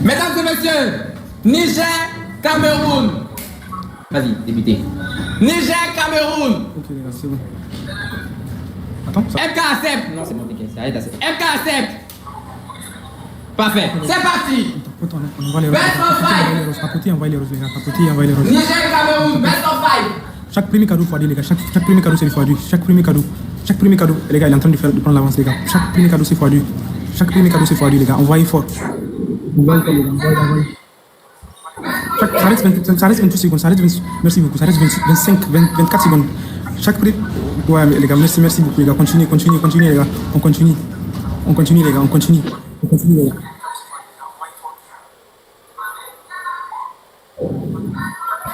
Mesdames et messieurs, Niger, Cameroun. Vas-y, débuté. Niger, Cameroun. Ok, les gars, c'est bon. Attends, ça. MK accepte. Non, c'est bon, t'inquiète, arrête d'accepter. MK accepte. Parfait. C'est parti. On envoie les roses. Tapoter, envoie les roses, les gars. Tapoter, envoie les roses. Niger, Cameroun, best of 5. Chaque premier cadeau fois 2, les gars. Chaque premier cadeau, c'est le fois 2. Chaque premier cadeau. Chaque premier cadeau. Les gars, il est en train de prendre l'avance, les gars. Chaque premier cadeau, c'est fois 2. Chaque premier cadeau, c'est fois 2, les gars. Envoyez fort. Envoyez fort, les gars. Envoyez. Ça reste 28 secondes. Ça reste 20, merci beaucoup. Ça reste 25, 24 secondes. Chaque prix. Ouais, mais les gars, merci beaucoup, les gars. Continuez, les gars. On continue, les gars. On continue, les gars.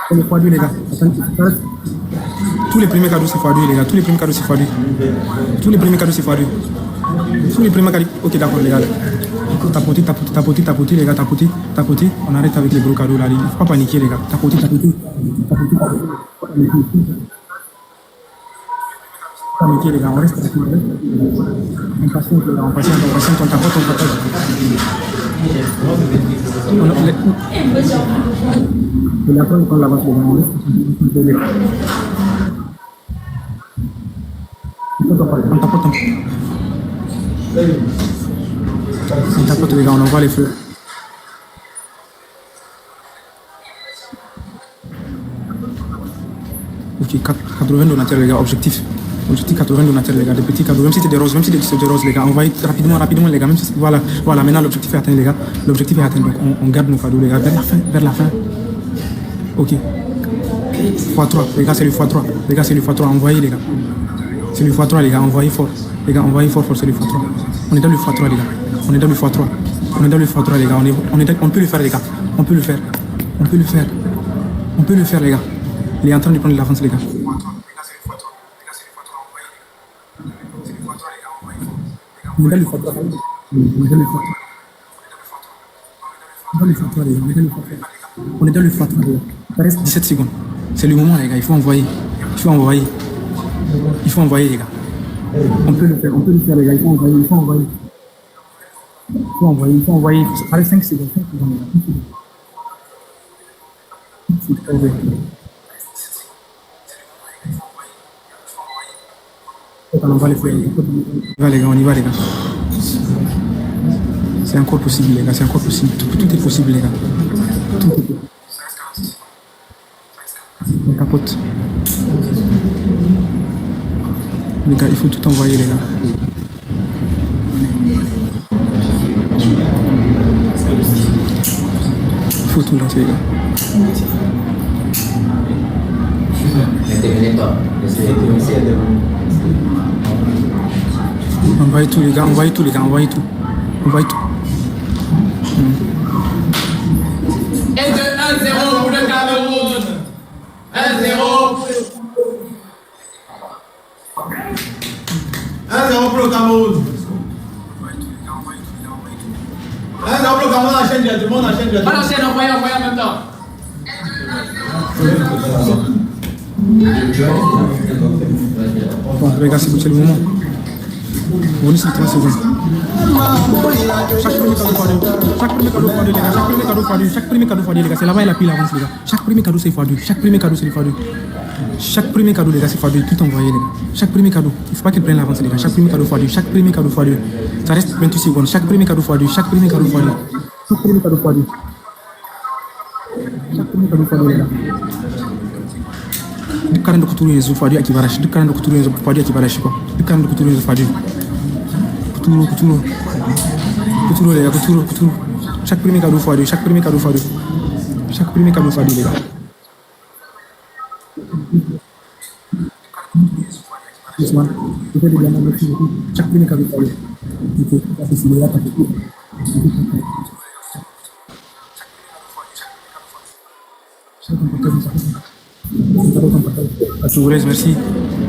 On est fois 2, les gars. Tous les premiers cadeaux, c'est fois 2, les gars. Tous les premiers cadeaux, c'est fois 2. Ok, d'accord, les gars. Tapoter, les gars. Tapoter. On arrête avec les gros cadeaux, là. Il ne faut pas paniquer, les gars. Tapoter. Paniquer, les gars. On reste avec les gars. On patiente, les gars. On tapote, on partage. Il apprend qu'on l'avance, les gars. On tapote. On tapote, les gars, on envoie les feux. Ok, 80 donateurs, les gars, objectif 80 donateurs, les gars, des petits cadeaux, même si c'est des roses, les gars, envoyez rapidement, les gars, même si voilà, maintenant l'objectif est atteint, les gars, donc on garde nos cadeaux, les gars, vers la fin, ok, x3, les gars, c'est le x3, envoyez, les gars, c'est le x3, les gars, envoyez fort, c'est le x3, on est dans le x3, les gars, on est dans le x3, les gars, on peut le faire, les gars, on peut le faire, les gars, il est en train de prendre l'avance, les gars. On est dans le x3, les gars. Ça reste 17 secondes. C'est le moment, les gars. Il faut envoyer, les gars. On peut le faire, les gars. Il faut envoyer. Ça reste 5 secondes. On envoie les feux. On y va, les gars. C'est encore possible, les gars. Tout est possible, les gars. Tout est possible. On capote. Les gars, il faut tout envoyer, les gars. Il faut tout lancer, les gars. Envoyez tout, les gars. Envoyez tout. Et de 1-0 pour le Cameroun. 1-0. 1-0 pour le Cameroun. 1-0 pour le Cameroun, on enchaîne directement. On enchaîne, envoyez en même temps. Bon, les gars, c'est le moment. Bonus, c'est 30 secondes. Chaque premier cadeau fois 2, les gars. Chaque premier cadeau fois 2, les gars. C'est là-bas, il a pris l'avance, les gars. Chaque premier cadeau, c'est fois 2. Chaque premier cadeau, les gars, c'est fois 2. Tout envoyé, les gars. Chaque premier cadeau. Il ne faut pas qu'il prenne l'avance, les gars. Chaque premier cadeau fois 2. Ça reste 28 secondes. Chaque premier cadeau fois 2. Les gars. Dukkan da kuturu yanzu fadi ake bara shi dukkan da kuturu yanzu fadi ake bara shi ko dukkan da kuturu yanzu fadi kuturu les gars kuturu chaque premier cadeau fadi les gars Ousmane vous faites des diamants merci beaucoup chaque premier cadeau fadi il faut c'est les gars Assourez, merci.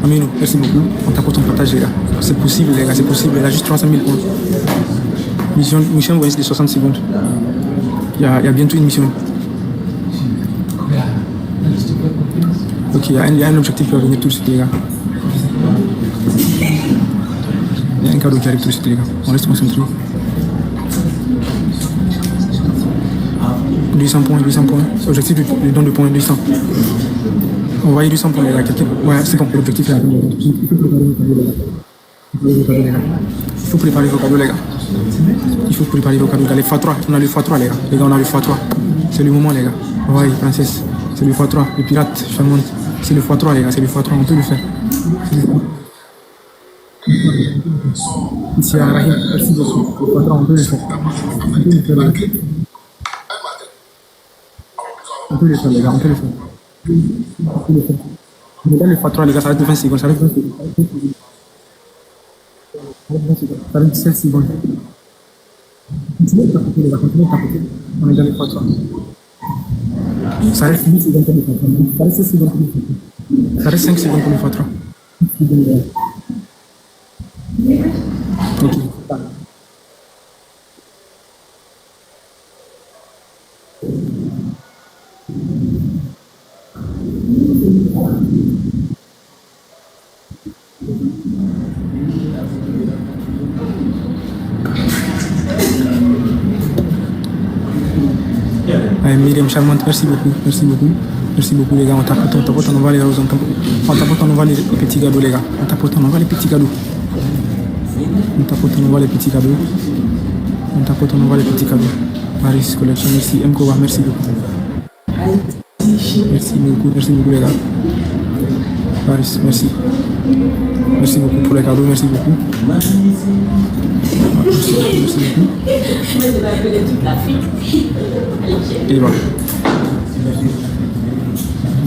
Aminou, merci beaucoup. On tapote ton partage, les gars. C'est possible, les gars, c'est possible. Il a juste 300 000 points. Mission West de 60 secondes. Il y a bientôt une mission. Ok, il y a un objectif qui va venir tout de suite, les gars. Il y a un cadeau qui arrive tout de suite, les gars. On reste concentré. 800 points, 800 points. Objectif du don de points, 800. Envoyez 800 points, les gars. Ouais, c'est bon, l'objectif est atteint. Il faut préparer vos cadeaux, les gars. Il faut préparer vos cadeaux, les gars. Les x3, on a le x3, les gars. Les gars, on a le x3. C'est le moment, les gars. Ouais, princesse, c'est le x3. Les pirates, charmante. C'est le x3, les gars. C'est le x3, on peut le faire. Ici à Rahim, merci beaucoup. Le x3, on peut le faire. On peut le faire, les gars. On peut le faire, les gars. On peut le faire. On peut le faire. Le x3, les gars, ça reste 20 secondes. Ça reste 20 secondes. Ça reste 17 secondes. Continuez de tapoter, les gars. Continuez de tapoter. On est dans le x3. Ça reste 8 secondes pour le x3. Ça reste 6 secondes pour le x3. Ça reste 5 secondes pour le x3. Ok. Myriam charmante, merci beaucoup, merci beaucoup. Merci beaucoup les gars, on tapote, on envoie les roses, on tapote, on envoie les petits cadeaux les gars. On tapote, on envoie les petits cadeaux. On tapote, on envoie les petits cadeaux. On tapote, on envoie les petits cadeaux. Paris Collection, merci. Mkoba, merci beaucoup. Merci beaucoup les gars. Paris, merci. Merci beaucoup pour les cadeaux, merci beaucoup. Merci beaucoup. Et voilà.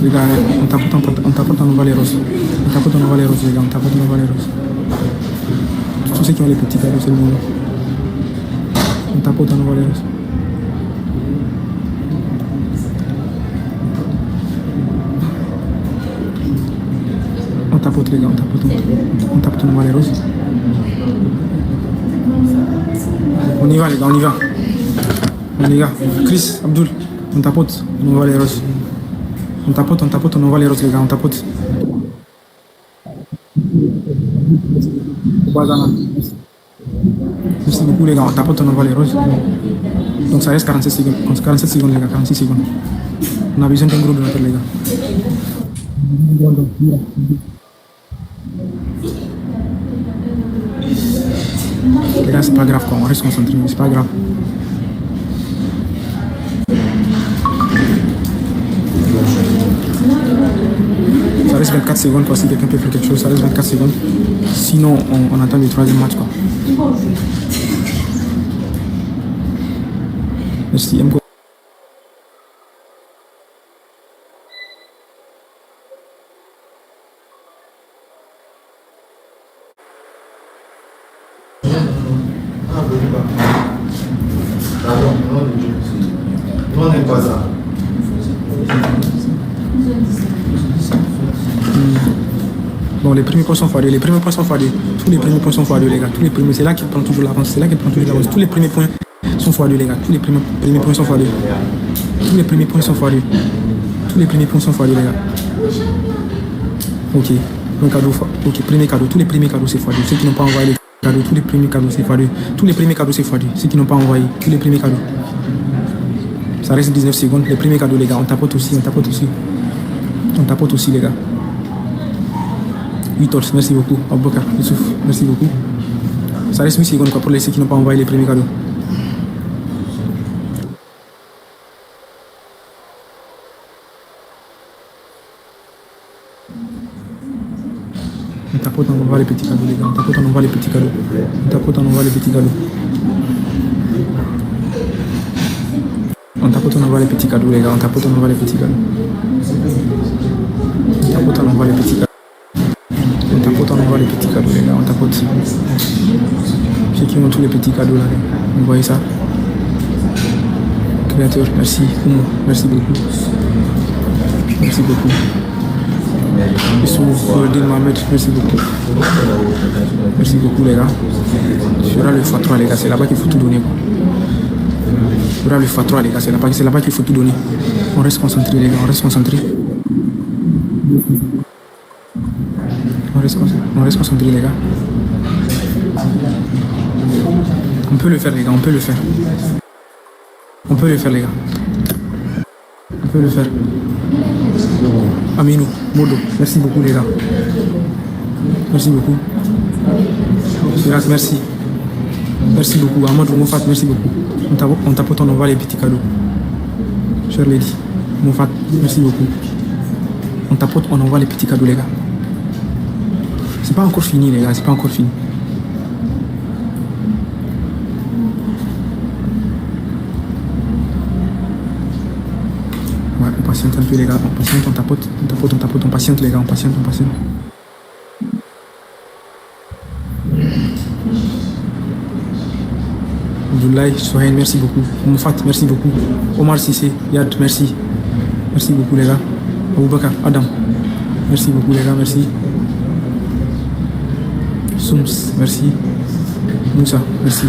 Les gars, on tapote, on envoie les roses. On tapote, on envoie les roses, les gars. On tapote, on envoie les roses. Tous ceux qui ont les petits cadeaux, c'est le moment. On tapote, on envoie les roses. On tapote, les gars. On tapote, on envoie les roses. On y va, les gars, on y va. On y va. Chris, Abdul, on tapote, on envoie les roses. On tapote, on envoie les roses, les gars, on tapote. Merci beaucoup, les gars, on tapote, on envoie les roses. Donc ça reste 47 secondes, 47 secondes, les gars, 46 secondes. On a besoin d'un gros donateur, les gars. Les gars, c'est pas grave, quoi, on reste concentré, c'est pas grave. Ça reste 24 secondes, quoi, si quelqu'un peut faire quelque chose, ça reste 24 secondes. Sinon, on attend le troisième match, quoi. Merci, Mko. Non, n'est pas ça. Bon, les premiers points sont foirés, tous les premiers points sont foirés, les gars, tous les premiers, c'est là qu'il prend toujours l'avance, tous les premiers points sont foirés, les gars, tous les premiers points sont foirés, tous les premiers points sont foirés, les gars. Ok, un cadeau, ok, premier cadeau, tous les premiers cadeaux c'est foiré, ceux qui n'ont pas envoyé les cadeaux, tous les premiers cadeaux c'est foiré, ceux qui n'ont pas envoyé, tous les premiers cadeaux. Ça reste 19 secondes, les premiers cadeaux, les gars, on tapote aussi, les gars. 8 torses, merci beaucoup. Abouka, Youssouf, merci beaucoup. Ça reste 8 secondes, quoi, pour les ceux qui n'ont pas envoyé les premiers cadeaux. On tapote, on envoie les petits cadeaux, les gars. On tapote, on envoie les petits cadeaux. On tapote, on envoie les petits cadeaux. On tapote, on envoie les petits cadeaux, les gars. On tapote, on envoie les petits cadeaux. On tapote, on envoie les petits cadeaux. On tapote, on envoie les petits cadeaux, les gars. On tapote. Ceux qui ont tous les petits cadeaux, là. Vous voyez ça? Créateur, merci. Merci beaucoup. Merci beaucoup. Youssouf, Mohamed, merci beaucoup. Merci beaucoup, les gars. Il y aura le x3, les gars. C'est là-bas qu'il faut tout donner, quoi. Il y aura le x3, les gars. C'est là-bas qu'il faut tout donner. On reste concentré, les gars. On reste concentré. On reste concentré, les gars. On peut le faire, les gars. On peut le faire, les gars. On peut le faire. Aminou, Modo, merci beaucoup les gars. Merci beaucoup. Chirac, merci. Merci beaucoup. Amadou Moufat, merci beaucoup. On tapote, on envoie les petits cadeaux. Cher Lady, Moufat, merci beaucoup. On tapote, on envoie les petits cadeaux les gars. C'est pas encore fini les gars, c'est pas encore fini. Ouais, on patiente un peu les gars, on patiente, on tapote, on patiente les gars, on patiente. Abdoulaye, Sohain, merci beaucoup. Moufat, merci beaucoup. Omar Sissé, Yad, merci. Merci beaucoup les gars. Aboubakar, Adam, merci beaucoup les gars, merci. Soums, merci. Moussa, merci.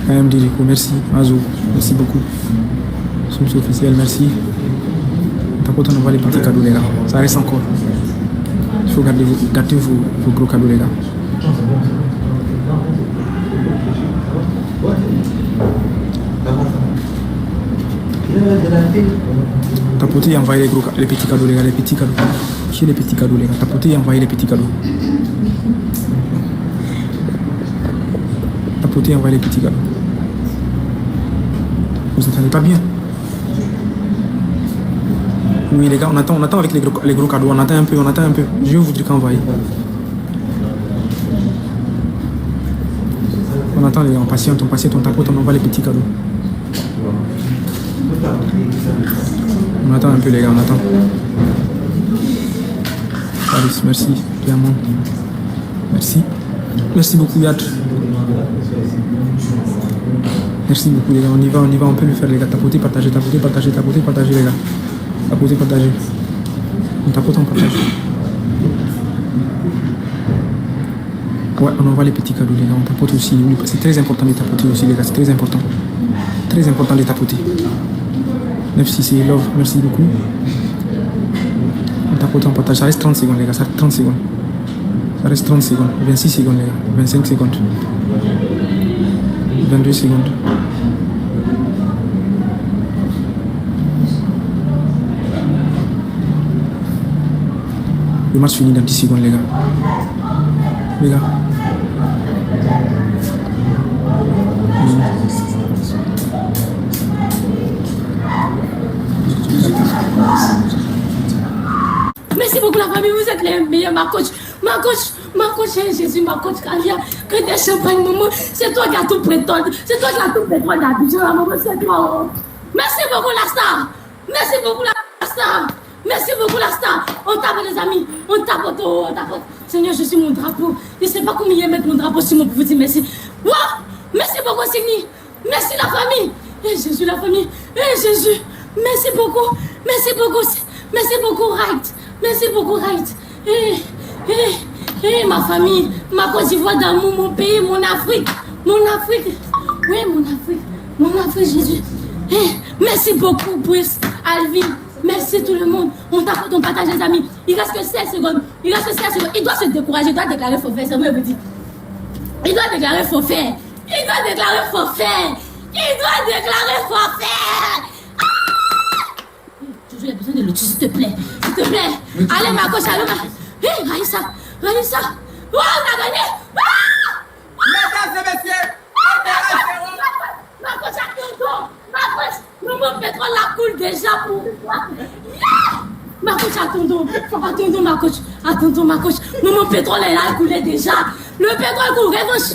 KM Diriko, merci. Azo, merci beaucoup. Soums officiel, merci. T'as pas on envoie les petits cadeaux les gars. Ça reste encore. Il faut garder vos gros cadeaux les gars. Tapoter et envoyer les petits cadeaux les gars, les petits cadeaux. Chez les petits cadeaux les gars, tapoter et envoyer les petits cadeaux. Tapoter et envoyer les petits cadeaux. Vous entendez pas bien? Oui les gars, on attend avec les gros cadeaux, on attend un peu. Je vais vous dire qu'envoyer. On attend les gars, on patiente, on tapote, on envoie les petits cadeaux. On attend un peu les gars, on attend. Paris, merci, Diamant. Merci. Merci beaucoup Yad. Merci beaucoup les gars, on y va, on peut le faire les gars. Tapoter, partager les gars. Tapoter, partager. On tapote, on partage. Ouais, on envoie les petits cadeaux les gars, on tapote aussi. C'est très important de tapoter aussi les gars, c'est très important. Très important de tapoter. 9-6 c'est love, merci beaucoup. On tapote, on partage, ça reste 30 secondes les gars, ça reste 30 secondes. 26 secondes les gars, 25 secondes. 22 secondes. Le match finit dans 10 secondes les gars. Les gars. Merci beaucoup la famille, vous êtes les meilleurs, ma coach, Jésus, ma coach Kalia, que des champagnes, maman, c'est toi qui as tout prêté, c'est toi qui as tout prêté d'habitude, maman, c'est toi. Merci beaucoup la star, merci beaucoup la star, on tape les amis, on tape. Seigneur, je suis mon drapeau, je ne sais pas comment il mettre mon drapeau sur mon pour vous dire merci. Wow, merci beaucoup Signy, merci la famille, et Jésus la famille, et Jésus, merci beaucoup, right. Merci beaucoup, Right. Ma famille, ma Côte d'Ivoire d'amour, mon pays, mon Afrique. Oui, mon Afrique, Jésus. Merci beaucoup, Brice, Alvin. Merci tout le monde. On t'apporte, on partage les amis. Il reste que 16 secondes. Il doit se décourager, il doit déclarer forfait. C'est moi, je vous dis. Il doit déclarer forfait. J'ai besoin de l'outil, s'il te plaît. Allez, ma gauche, allez, Hé, Raïssa. Oh, on a gagné. Mesdames et messieurs, Ma gauche, attends. Maman Pétrole la coule déjà pour moi. Ma coach, attendons, ma coach. Maman Pétrole, elle a coulé déjà. Le pétrole coule, revanche.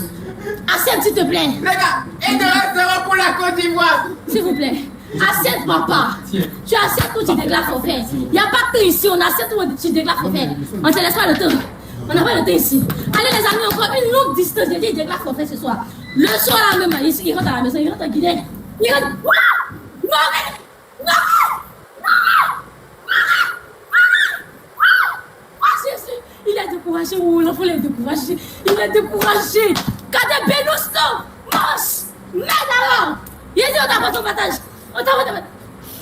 Accepte, s'il te plaît. les gars, et de restaurant pour la Côte d'Ivoire. S'il vous plaît. Accepte, papa. Tu acceptes ou tu déclares forfait. Il n'y a pas que ici, on accepte ou tu déclares forfait. On ne te laisse pas le temps. On n'a pas le temps ici. Allez, les amis, encore une longue distance. J'ai dit, il déclare forfait ce soir. Le soir, là même, il rentre à la maison, il rentre à Guinée. Il rentre. Non, Jésus, il est découragé. Oh, l'enfant, il est découragé. Quand des Benousto, mange. Merde alors. Il a dit, on t'a pas ton partage.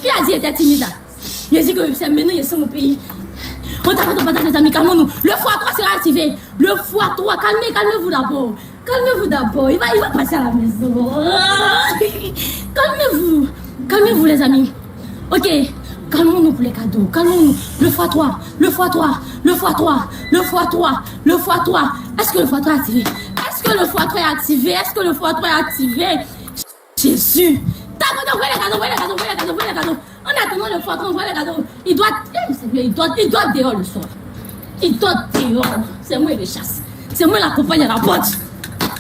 Qui a dit qu'il était timide là? Il a dit que c'est maintenant, il est sur mon pays. On t'a pas ton partage, les amis, calmons-nous. Le x3 sera activé. Le x3, calmez-vous d'abord. Il va passer à la maison. Calmez-vous calmez-vous les amis. Ok, calmons-nous pour les cadeaux, calmons-nous. Le x3, le x3, le x3, le x3, le x3. Est-ce que le x3 est activé? Est-ce que le x3 est activé? Est-ce que le x3 est activé? Jésus. T'as envoyé les cadeaux, envoyez les cadeaux, envoyez les cadeaux, envoyez les cadeaux. En attendant le x3, envoyez les cadeaux. Il doit dehors le soir. Il doit dehors. C'est moi qui chasse. C'est moi la compagne à la porte.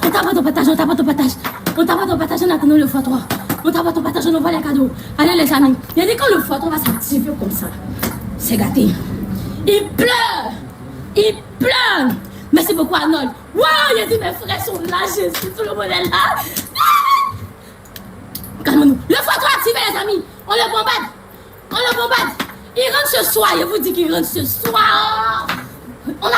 On t'apporte au partage, on t'apporte au partage. On t'apporte au partage en attendant le x3. On t'apporte au partage, on envoie les cadeaux. Allez les amis. Il a dit quand le x3 va s'activer comme ça. C'est gâté. Il pleure. Il pleure. Merci beaucoup Arnold. Wow, il a dit mes frères sont là, Jésus, tout le monde est là. Calmons-nous. Le x3 activé les amis. On le bombarde. On le bombarde. Il rentre ce soir. Je vous dis qu'il rentre ce soir. On a...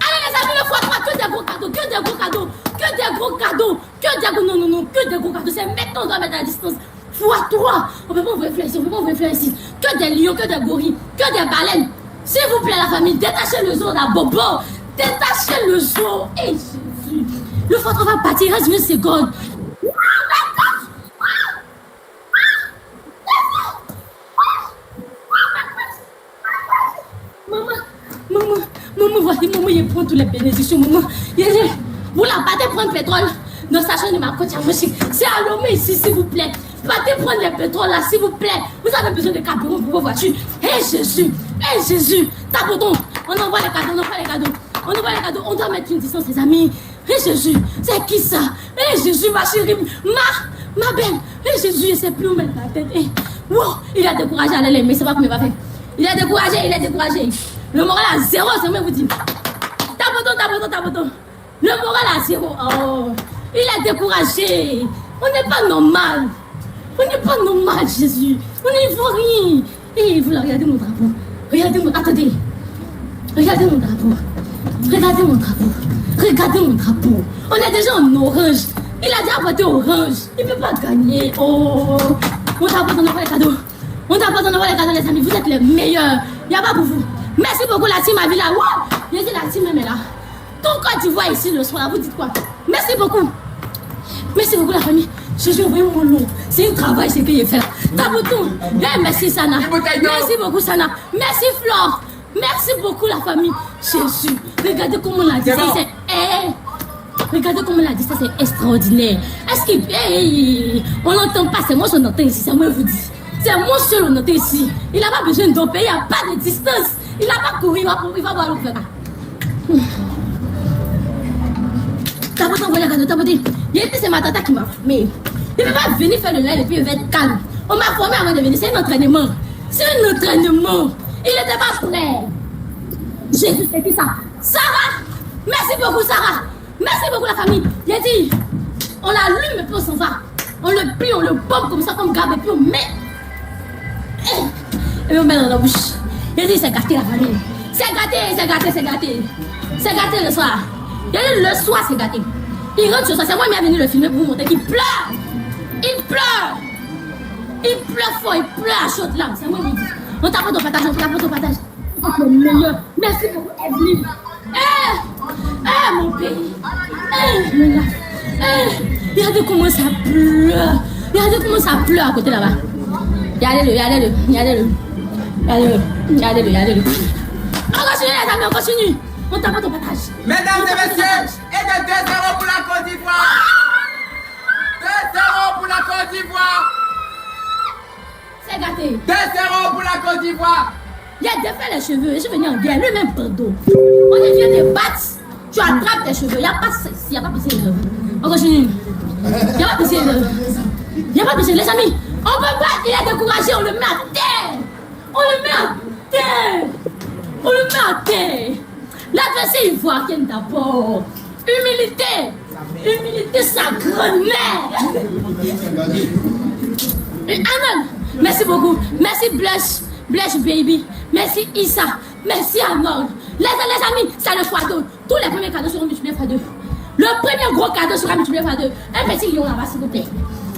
Allez les amis, le x3, que des gros cadeaux, que des gros cadeaux, que des gros cadeaux, que des gros... Non, que des gros cadeaux. C'est maintenant qu'on doit mettre à la distance. x3. On peut pas ouvrir ici, on peut pas ouvrir ici. Que des lions, que des gorilles, que des baleines. S'il vous plaît la famille, détachez le zoo là, bobo. Détachez le zoo. Et Jésus. Le x3 va partir, il reste 20 secondes. Maman, voici, maman, il prend toutes les bénédictions, maman. Il dit, vous la battez prendre pétrole dans la station de ma côte, c'est à Lomé ici, s'il vous plaît. Battez prendre le pétrole là, s'il vous plaît. Vous avez besoin de carburant pour vos voitures. Hé Jésus, tabouton. On envoie les cadeaux, on envoie les cadeaux. On envoie les cadeaux, on doit mettre une distance, les amis. Hé Jésus, c'est qui ça? Hé Jésus, ma chérie, ma belle. Hé Jésus, je ne sais plus où mettre la tête. Hey. Wow, il a découragé à l'aimer, c'est pas comment il va faire. Il est découragé. Le moral à zéro, c'est moi vous dis. Taboton. Le moral à zéro. Oh, il est découragé. On n'est pas normal. Jésus. On n'y voit rien. Et vous regardez mon drapeau. Attendez. Regardez mon drapeau. On est déjà en orange. Il a déjà voté orange. Il ne peut pas gagner. Oh. On t'apporte, on envoie les cadeaux. Les amis. Vous êtes les meilleurs. Il n'y a pas pour vous. Merci beaucoup la team à Villa. Wow. Je dis la team même est là. Tout quand tu vois ici le soir, vous dites quoi? Merci beaucoup la famille. Je suis vraiment mon nom. C'est un travail ce que j'ai fait. Tabouton. Merci Sana. Merci beaucoup Sana. Merci Flore. Merci beaucoup la famille. Jésus. Regardez comment on l'a dit. Regardez comment on l'a dit. Ça c'est extraordinaire. Est-ce qu'il... on n'entend pas. C'est moi qui entends ici. C'est moi qui vous dis. C'est moi seul on entend ici. Il n'a pas besoin d'en payer. Il n'y a pas de distance. Il n'a pas couru. Il va voir le frère. Tabotin, voilà, tabotin. C'est ma tata qui m'a formé. Il ne peut pas venir faire le live et puis il va être calme. On m'a formé avant de venir. C'est un entraînement. Il n'était pas prêt. Jésus, c'est qui ça? Sarah! Merci beaucoup, Sarah. Merci beaucoup, la famille. J'ai dit, on l'allume et puis on s'en va. On le plie, on le bombe comme ça, comme garde et puis on met. Et on met dans la bouche. J'ai dit, c'est gâté, la famille. C'est gâté. C'est gâté le soir. J'ai dit, le soir, c'est gâté. Il rentre sur ça. C'est moi qui est venu le filmer pour vous montrer qu'il pleure. Il pleure fort, il pleure à chaudes larmes. C'est moi qui dis. On t'apporte au partage, C'est le meilleur. Merci beaucoup, Evelyne. Mon pays. Regardez comment ça pleure. À côté là-bas. Regardez-le. On continue. On t'apporte au partage. Mesdames et messieurs, et de 2-0 pour la Côte d'Ivoire. 2-0 pour la Côte d'Ivoire. C'est gâté. 2-0 pour la Côte d'Ivoire. Il a défait les cheveux. Je suis venu en guerre. Lui-même, pardon. On est venu te battre. Tu attrapes tes cheveux. Il n'y a pas pissé. On continue. Il n'y a pas pissé. Les amis, on peut pas. Il est découragé. On le met à terre. L'adversaire ivoirienne d'abord. Humilité sacrée. Arnold, merci beaucoup. Merci Blush Baby. Merci Issa. Merci Arnold. Les amis, c'est le x2. Tous les premiers cadeaux seront multipliés x2. Le premier gros cadeau sera multiplié x2. Un petit lion là-bas, s'il vous plaît.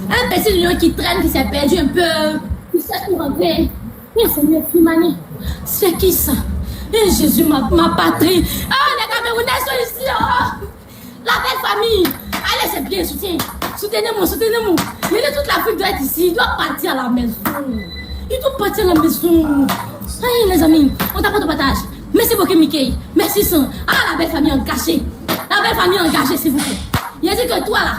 Un petit lion qui traîne, qui s'est perdu un peu. Qui cherche pour rentrer. Mais c'est mieux Fumani. C'est qui ça? Et Jésus, ma patrie. Les Camerounais sont ici. La belle famille. Allez, c'est bien, soutenez-moi. Il y a toute l'Afrique de doit être ici, il doit partir à la maison. Il doit partir à la maison. Hey, les amis, on t'apporte au partage. Merci beaucoup, Mickey. Merci, son. Ah, la belle famille engagée. La belle famille engagée, s'il vous plaît. Il a dit que toi, là,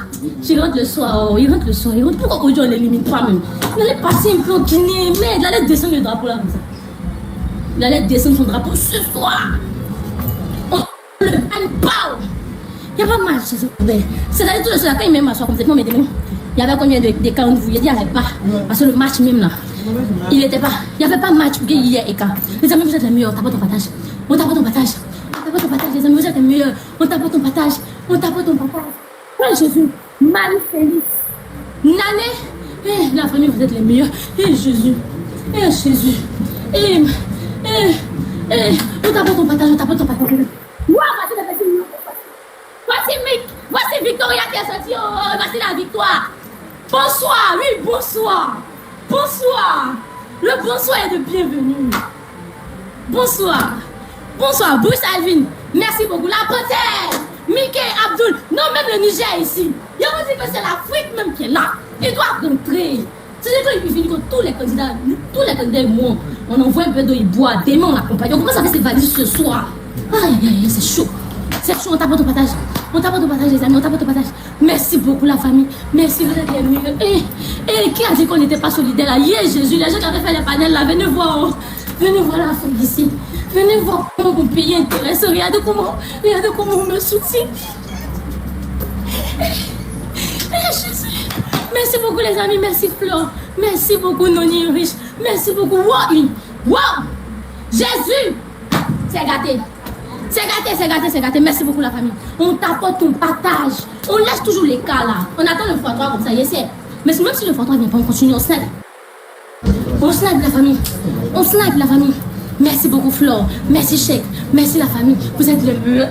tu rentres le soir. Oh, il rentre le soir. Il rentre. Pourquoi aujourd'hui on l'élimine toi-même? Il allait passer un peu au Guinée. Mais il allait descendre le drapeau là, comme ça. Il allait descendre son drapeau ce soir. On le gagne pas. Il n'y a pas de match. C'est-à-dire tout le soir, quand il m'aime m'asseoir complètement, mais il y avait combien de cas vous? Il n'y avait pas. Parce que le match même là, il n'était pas. Il n'y avait pas de match pour hier et cas. Les amis, vous êtes les meilleurs. On t'apporte ton partage. On t'apporte ton partage. On t'apporte ton partage. Les amis, vous êtes les meilleurs. On t'apporte ton partage. On t'apporte ton partage. Oh Jésus, Marie Félix, Nané, eh, la famille, vous êtes les meilleurs. Eh Jésus, on t'apporte ton partage, on t'apporte ton partage. Voici Victoria qui est sortie, oh, voici la victoire. Bonsoir, oui, bonsoir. Bonsoir. Le bonsoir est de bienvenue. Bonsoir. Bonsoir, Bruce Alvin. Merci beaucoup. La Panthère, Mickey, Abdul. Non, même le Niger ici. Il y a dit que c'est l'Afrique même qui est là. Il doit rentrer. C'est-à-dire qu'il finit que tous les candidats et moi, on envoie un peu d'eau, ils boivent, demain on l'accompagne. On commence à faire ses valises ce soir. Aïe, aïe, aïe, c'est chaud. C'est chaud, on t'apporte au partage. On t'apporte au partage, les amis, on t'apporte au partage. Merci beaucoup, la famille. Merci, vous êtes les meilleurs. Et qui a dit qu'on n'était pas solidaires là? Hier, Jésus, les gens qui avaient fait les panels là, venez voir. Oh. Venez voir la famille ici. Venez voir comment mon pays intéresse. Regardez comment on me soutient. Jésus. Merci beaucoup, les amis. Merci, Flore. Merci beaucoup, Noni Riche. Merci beaucoup. Wow. Jésus. C'est gâté. C'est gâté. Merci beaucoup, la famille. On t'apporte ton partage. On laisse toujours les cas là. On attend le x3 comme ça, yes. Mais même si le x3 ne vient pas, on continue, on snipe. On snipe la famille. Merci beaucoup, Flore. Merci, Cheikh. Merci, la famille. Vous êtes les meilleurs.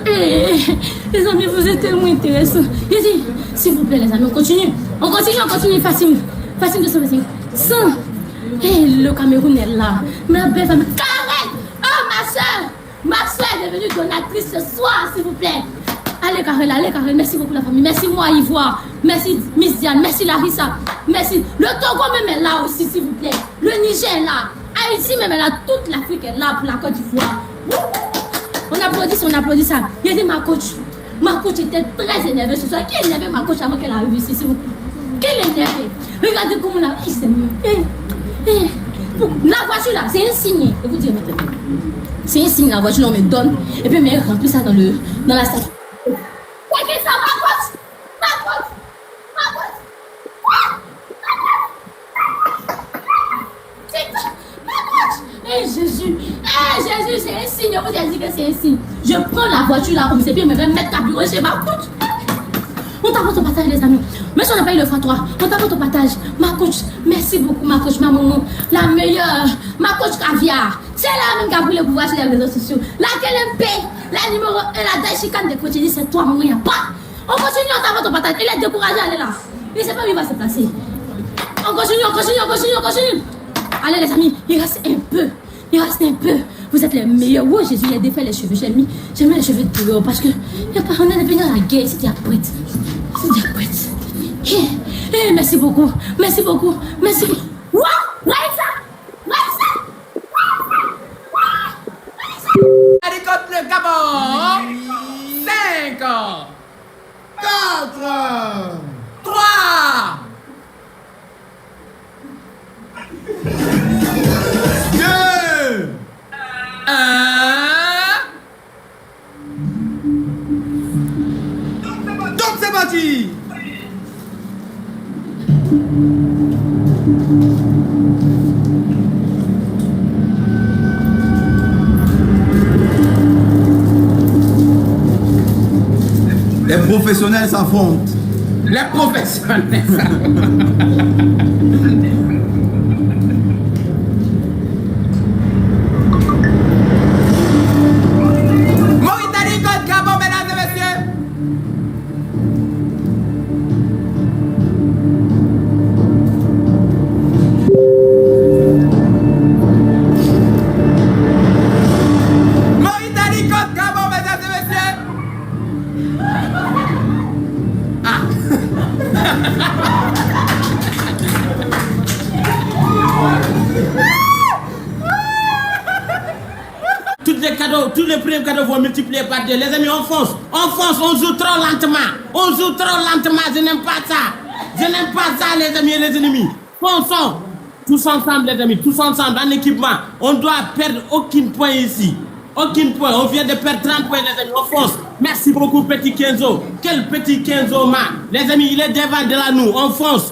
Les amis, vous êtes tellement intéressants. Ici, s'il vous plaît, les amis, on continue. Facile. Facile de sauver. Sans. Le Cameroun est là. Ma belle famille. Karen! Oh, ma soeur est devenue donatrice ce soir, s'il vous plaît. Allez, Karen. Merci beaucoup, la famille. Merci, moi, Ivoire. Merci, Miss Diane. Merci, Larissa. Merci. Le Togo même est là aussi, s'il vous plaît. Le Niger est là. Haïti même est là. Toute l'Afrique est là pour la Côte d'Ivoire. On applaudit ça. Il a dit ma coach. Ma coach était très énervée ce soir. Qui est énervé ma coach avant qu'elle arrive ici, s'il vous plaît? Qui est énervé? Regardez comment la fille s'est mise. La voiture là, c'est un signe. Écoutez maintenant. C'est un signe, la voiture, on me donne. Et puis, on remplit ça dans la station. Regardez ça, ma coach. Jésus, c'est un signe. On vous a dit que c'est un signe. Je prends la voiture là comme c'est bien, mais je vais mettre carburant chez ma coach. On t'apporte au partage, les amis. Même si on n'a pas eu le x3, on t'apporte au partage. Ma coach, merci beaucoup, ma coach, ma maman. La meilleure, ma coach caviar. C'est la même qui a pris le pouvoir sur les réseaux sociaux. Laquelle MP, la numéro 1, la dashicane de coach, dit c'est toi, maman, il n'y a pas. On continue, on t'apporte au partage. Il est découragé, elle est là. Il ne sait pas où il va se placer. On continue. Allez, les amis, il reste un peu. Vous êtes les meilleurs. Oh, Jésus, il a défait les cheveux. J'ai mis les cheveux dehors parce que on est venu à la guerre. C'est diapoète. Merci beaucoup. Wow, Raïssa. Allez, contre le Gabon. 5, 4, 3, 2, 1. donc c'est parti. Les professionnels s'affrontent. Les professionnels. Mauritanie contre Gabon, mesdames et messieurs. Mauritanie contre Gabon, mesdames et messieurs. Ah. tous les premiers cadeaux vont multiplier par 2. Les amis, on fonce, on joue trop lentement. Je n'aime pas ça, les amis et les ennemis. Fonçons, tous ensemble, les amis, tous ensemble, en équipement. On doit perdre aucun point ici. Aucun point. On vient de perdre 30 points, les amis. On fonce. Merci beaucoup, petit Kenzo. Quel petit Kenzo, les amis, il est devant de la nous. On fonce,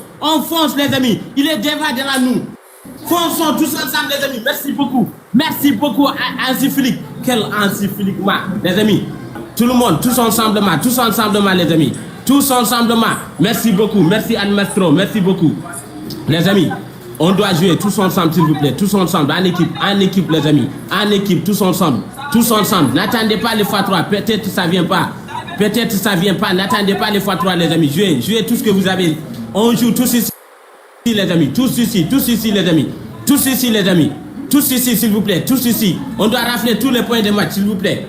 les amis. Il est devant de la nous. Fonçons tous ensemble, les amis. Merci beaucoup, Ansiphilique. Quel Ansiphilique, les amis. Tout le monde, tous ensemble, les amis. Tous ensemble, merci beaucoup. Merci, Anne Mastro. Merci beaucoup. Les amis, on doit jouer tous ensemble, s'il vous plaît. Tous ensemble, en équipe, les amis. En équipe, tous ensemble. N'attendez pas les x3. Peut-être ça vient pas. N'attendez pas les x3, les amis. Jouez tout ce que vous avez. On joue tous ici, les amis. Tous ici, les amis. Tous ici, s'il vous plaît. Tous ici. On doit rafler tous les points de match, s'il vous plaît.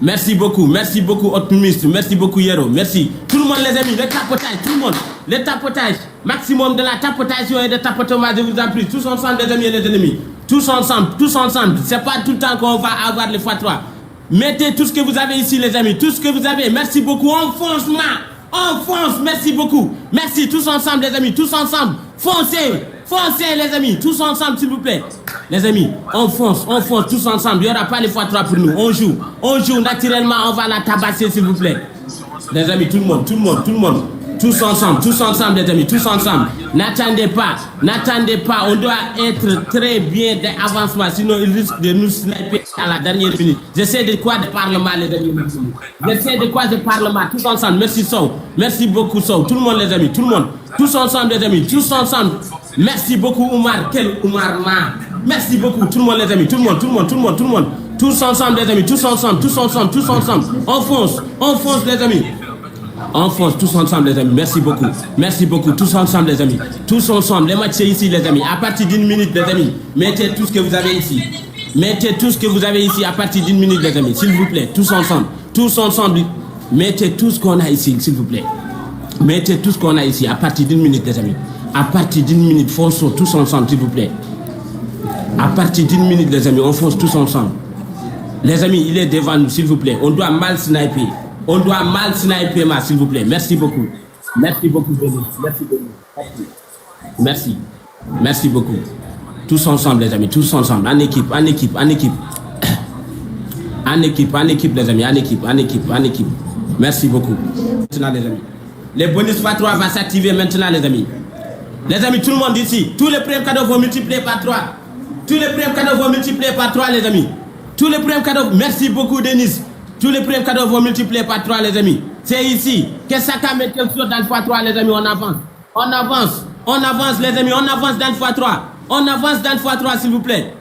Merci beaucoup, optimiste. Merci beaucoup, Yero. Merci. Tout le monde, les amis, le tapotage, tout le monde. Le tapotage. Maximum de la tapotation et de tapotement, je vous en prie. Tous ensemble, les amis et les ennemis. Tous ensemble. C'est pas tout le temps qu'on va avoir les x3. Mettez tout ce que vous avez ici, les amis. Tout ce que vous avez. Merci beaucoup. On fonce. Merci beaucoup. Merci, tous ensemble, les amis. Tous ensemble. Foncez, les amis. Tous ensemble, s'il vous plaît. Les amis, on fonce, tous ensemble. Il n'y aura pas les x3 pour nous. On joue naturellement. On va la tabasser, s'il vous plaît. Les amis, tout le monde. Tous ensemble, les amis. Tous ensemble. N'attendez pas. On doit être très bien d'avancement. Sinon, il risque de nous sniper à la dernière minute. J'essaie de quoi de parlement, les amis. Tous ensemble. Merci, Sow. Merci beaucoup, Sow. Tout le monde, les amis. Tout le monde. Tous ensemble, les amis. Tous ensemble. Merci beaucoup, Oumar. Quel Oumar, Merci beaucoup, tout le monde, les amis. Tout le monde. Tous ensemble, les amis. Tous ensemble. On fonce, les amis. On fonce tous ensemble, les amis. Merci beaucoup. Tous ensemble, les amis. Tous ensemble. Les matchs, c'est ici, les amis. À partir d'une minute, les amis. Mettez tout ce que vous avez ici. À partir d'une minute, les amis. S'il vous plaît. Tous ensemble. Mettez tout ce qu'on a ici, s'il vous plaît. À partir d'une minute, les amis. À partir d'une minute, fonçons tous ensemble, s'il vous plaît. À partir d'une minute, les amis, on fonce tous ensemble. Les amis, il est devant nous, s'il vous plaît. On doit mal sniper, s'il vous plaît. Merci beaucoup, Denis. Merci beaucoup. Tous ensemble, les amis, en équipe. Les amis, en équipe. Merci beaucoup. Maintenant, les amis. Les bonus x3 va s'activer maintenant, les amis. Les amis, tout le monde ici, tous les premiers cadeaux vont multiplier par 3. Les amis. Tous les premiers cadeaux, merci beaucoup, Denis. Tous les premiers cadeaux vont multiplier par 3, les amis. C'est ici. Qu'est-ce que ça met dans le x3, les amis? On avance, les amis. On avance dans le x3. S'il vous plaît.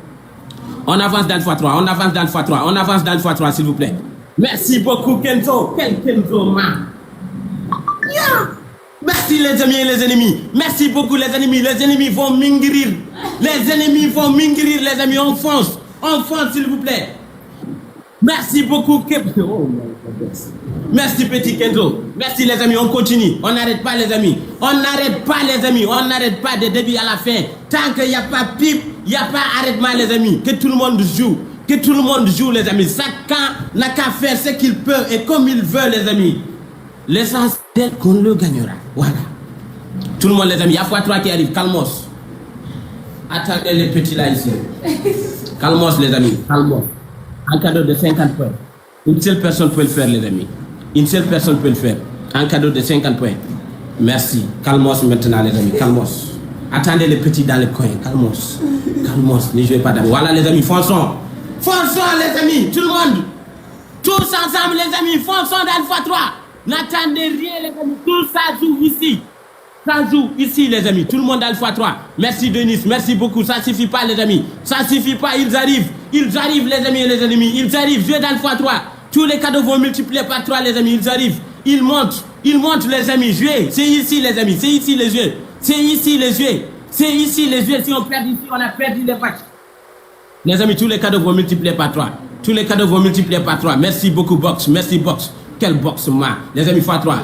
On avance dans le x3, s'il vous plaît. Merci beaucoup, Kenzo. Quel Kenzo, Merci, les amis et les ennemis. Merci beaucoup, les ennemis. Les ennemis vont mingrir. Les amis. On fonce, s'il vous plaît. Merci beaucoup. Merci, petit Kenzo. Merci, les amis. On continue. On n'arrête pas, les amis. On n'arrête pas de début à la fin. Tant qu'il n'y a pas pipe, il n'y a pas arrêtement, les amis. Que tout le monde joue. Les amis. Chacun n'a qu'à faire ce qu'il peut et comme il veut, les amis. L'essentiel qu'on le gagnera. Voilà. Tout le monde, les amis. Il y a x3 qui arrive. Calmos. Attendez les petits là ici. Calmos, les amis. Un cadeau de 50 points. Une seule personne peut le faire, les amis. Un cadeau de 50 points. Merci. Calmos maintenant, les amis. Calmos. Attendez les petits dans le coin. Calmos. Ne jouez pas d'âme. Voilà, les amis. Fonçons, les amis. Tout le monde. Tous ensemble, les amis. Fonçons dans le x3. N'attendez rien, les amis. Tout ça joue ici. Les amis. Tout le monde dans le x3. Merci, Denis. Merci beaucoup. Ça suffit pas, les amis. Ils arrivent, les amis et les ennemis. Ils arrivent. Jouez dans le x3. Tous les cadeaux vont multiplier par 3, les amis. Ils arrivent. Ils montent, les amis. Jouez. C'est ici, les amis. C'est ici, les jeux. Si on perd ici, on a perdu les matchs. Les amis, tous les cadeaux vont multiplier par 3. Merci beaucoup, Box. Quel box, les amis, x3.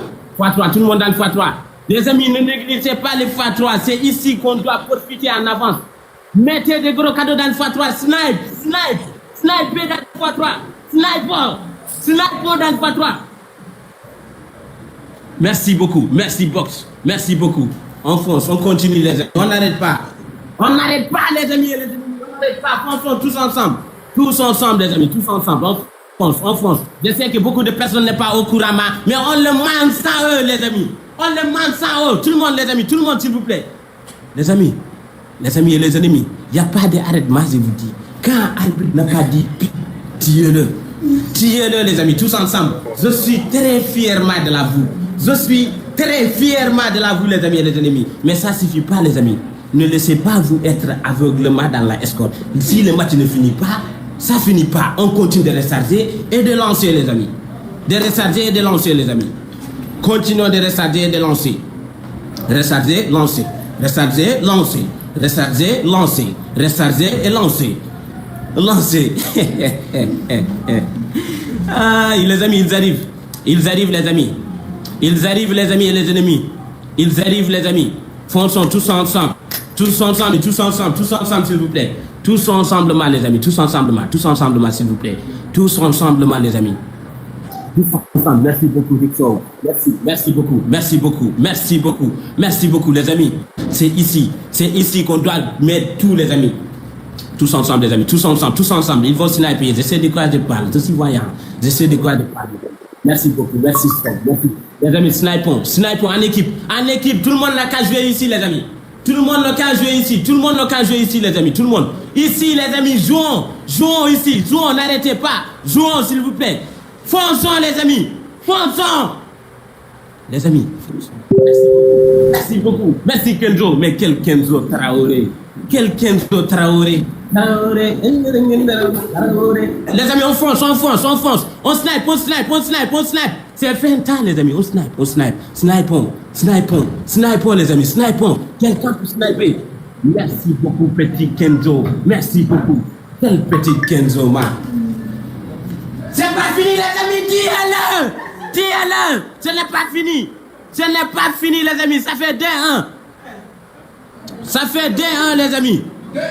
Tout le monde dans le x3. Les amis, ne négligez pas les x3. C'est ici qu'on doit profiter en avance. Mettez des gros cadeaux dans le x3. Snipe. Sniper dans le x3. Sniper dans le x3. Merci beaucoup. Merci, Box. Merci beaucoup. On fonce, on continue, les amis. On n'arrête pas. On n'arrête pas, les amis. On n'arrête pas. Fonçons tous ensemble. Tous ensemble, les amis. Tous ensemble. On fonce. Je sais que beaucoup de personnes n'est pas au courant, mais on le demande sans eux, les amis. On le demande sans eux. Tout le monde, les amis. Tout le monde, s'il vous plaît. Les amis et les ennemis, il n'y a pas d'arrêtement, je vous dis. Quand Albert n'a pas dit, tuez-le. Tuez-le, les amis, tous ensemble. Je suis très fièrement de la vous. Je suis très fièrement de la vous, les amis et les ennemis. Mais ça ne suffit pas, les amis. Ne laissez pas vous être aveuglement dans la escorte. Si le match ne finit pas, ça ne finit pas. On continue de recharger et de lancer, les amis. De recharger et de lancer, les amis. Continuons de recharger et de lancer. Recharger, lancer. Recharger, lancer. Recharger, lancer. Recharger et lancer. Lancer. Ah, les amis, ils arrivent. Ils arrivent, les amis. Ils arrivent, les amis et les ennemis. Ils arrivent, les amis. Fonçons tous ensemble. Tous ensemble, s'il vous plaît. Tous ensemble, les amis. Tous ensemble, s'il vous plaît. Tous ensemble, les amis. Merci beaucoup, Victor. Merci beaucoup, les amis. C'est ici qu'on doit mettre tous les amis. Tous ensemble, les amis. Tous ensemble. Ils vont sniper. Je sais de quoi je parle. Je suis voyant. Je sais de quoi je parle. Merci beaucoup. Merci. Les amis, snipons en équipe. Tout le monde n'a qu'à jouer ici, les amis. Tout le monde n'a qu'à jouer ici, les amis. Tout le monde. Ici, les amis, jouons ici. Jouons, n'arrêtez pas. Jouons, s'il vous plaît. Fonçons, les amis. Fonçons. Les amis, merci beaucoup. Merci Kenzo. Mais quel Kenzo Traoré. Les amis, on fonce. On snipe. C'est fin de temps, les amis. On snipe. Snipons, les amis. Snipons. Quelqu'un peut sniper. Merci beaucoup, petit Kenzo. Merci beaucoup. Quel petit Kenzo, man. C'est pas fini, les amis. Dis-le. Ce n'est pas fini, les amis. Ça fait 2-1. Les amis. 2-1 en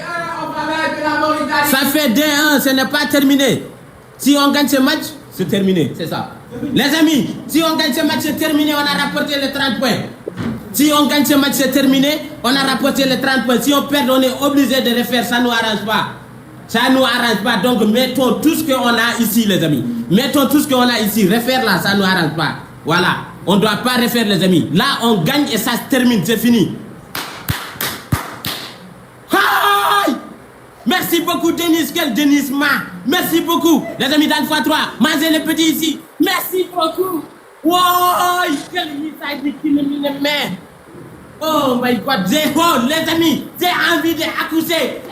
faveur de la Mauritanie. Ça fait 2-1, ce n'est pas terminé. Si on gagne ce match, c'est terminé. C'est ça. Les amis, si on gagne ce match, c'est terminé, on a rapporté les 30 points. Si on gagne ce match, c'est terminé, on a rapporté les 30 points. Si on perd, on est obligé de refaire, ça ne nous arrange pas. Donc mettons tout ce qu'on a ici, les amis. Refaire là, ça ne nous arrange pas. Voilà, on ne doit pas refaire, les amis. Là, on gagne et ça se termine, c'est fini. Merci beaucoup, Denis. Quel Denis, merci beaucoup. Les amis, dans le x3, mangez les petits ici. Merci beaucoup. Wow, quel message qui me met. Oh my God, les amis, j'ai envie d'accoucher.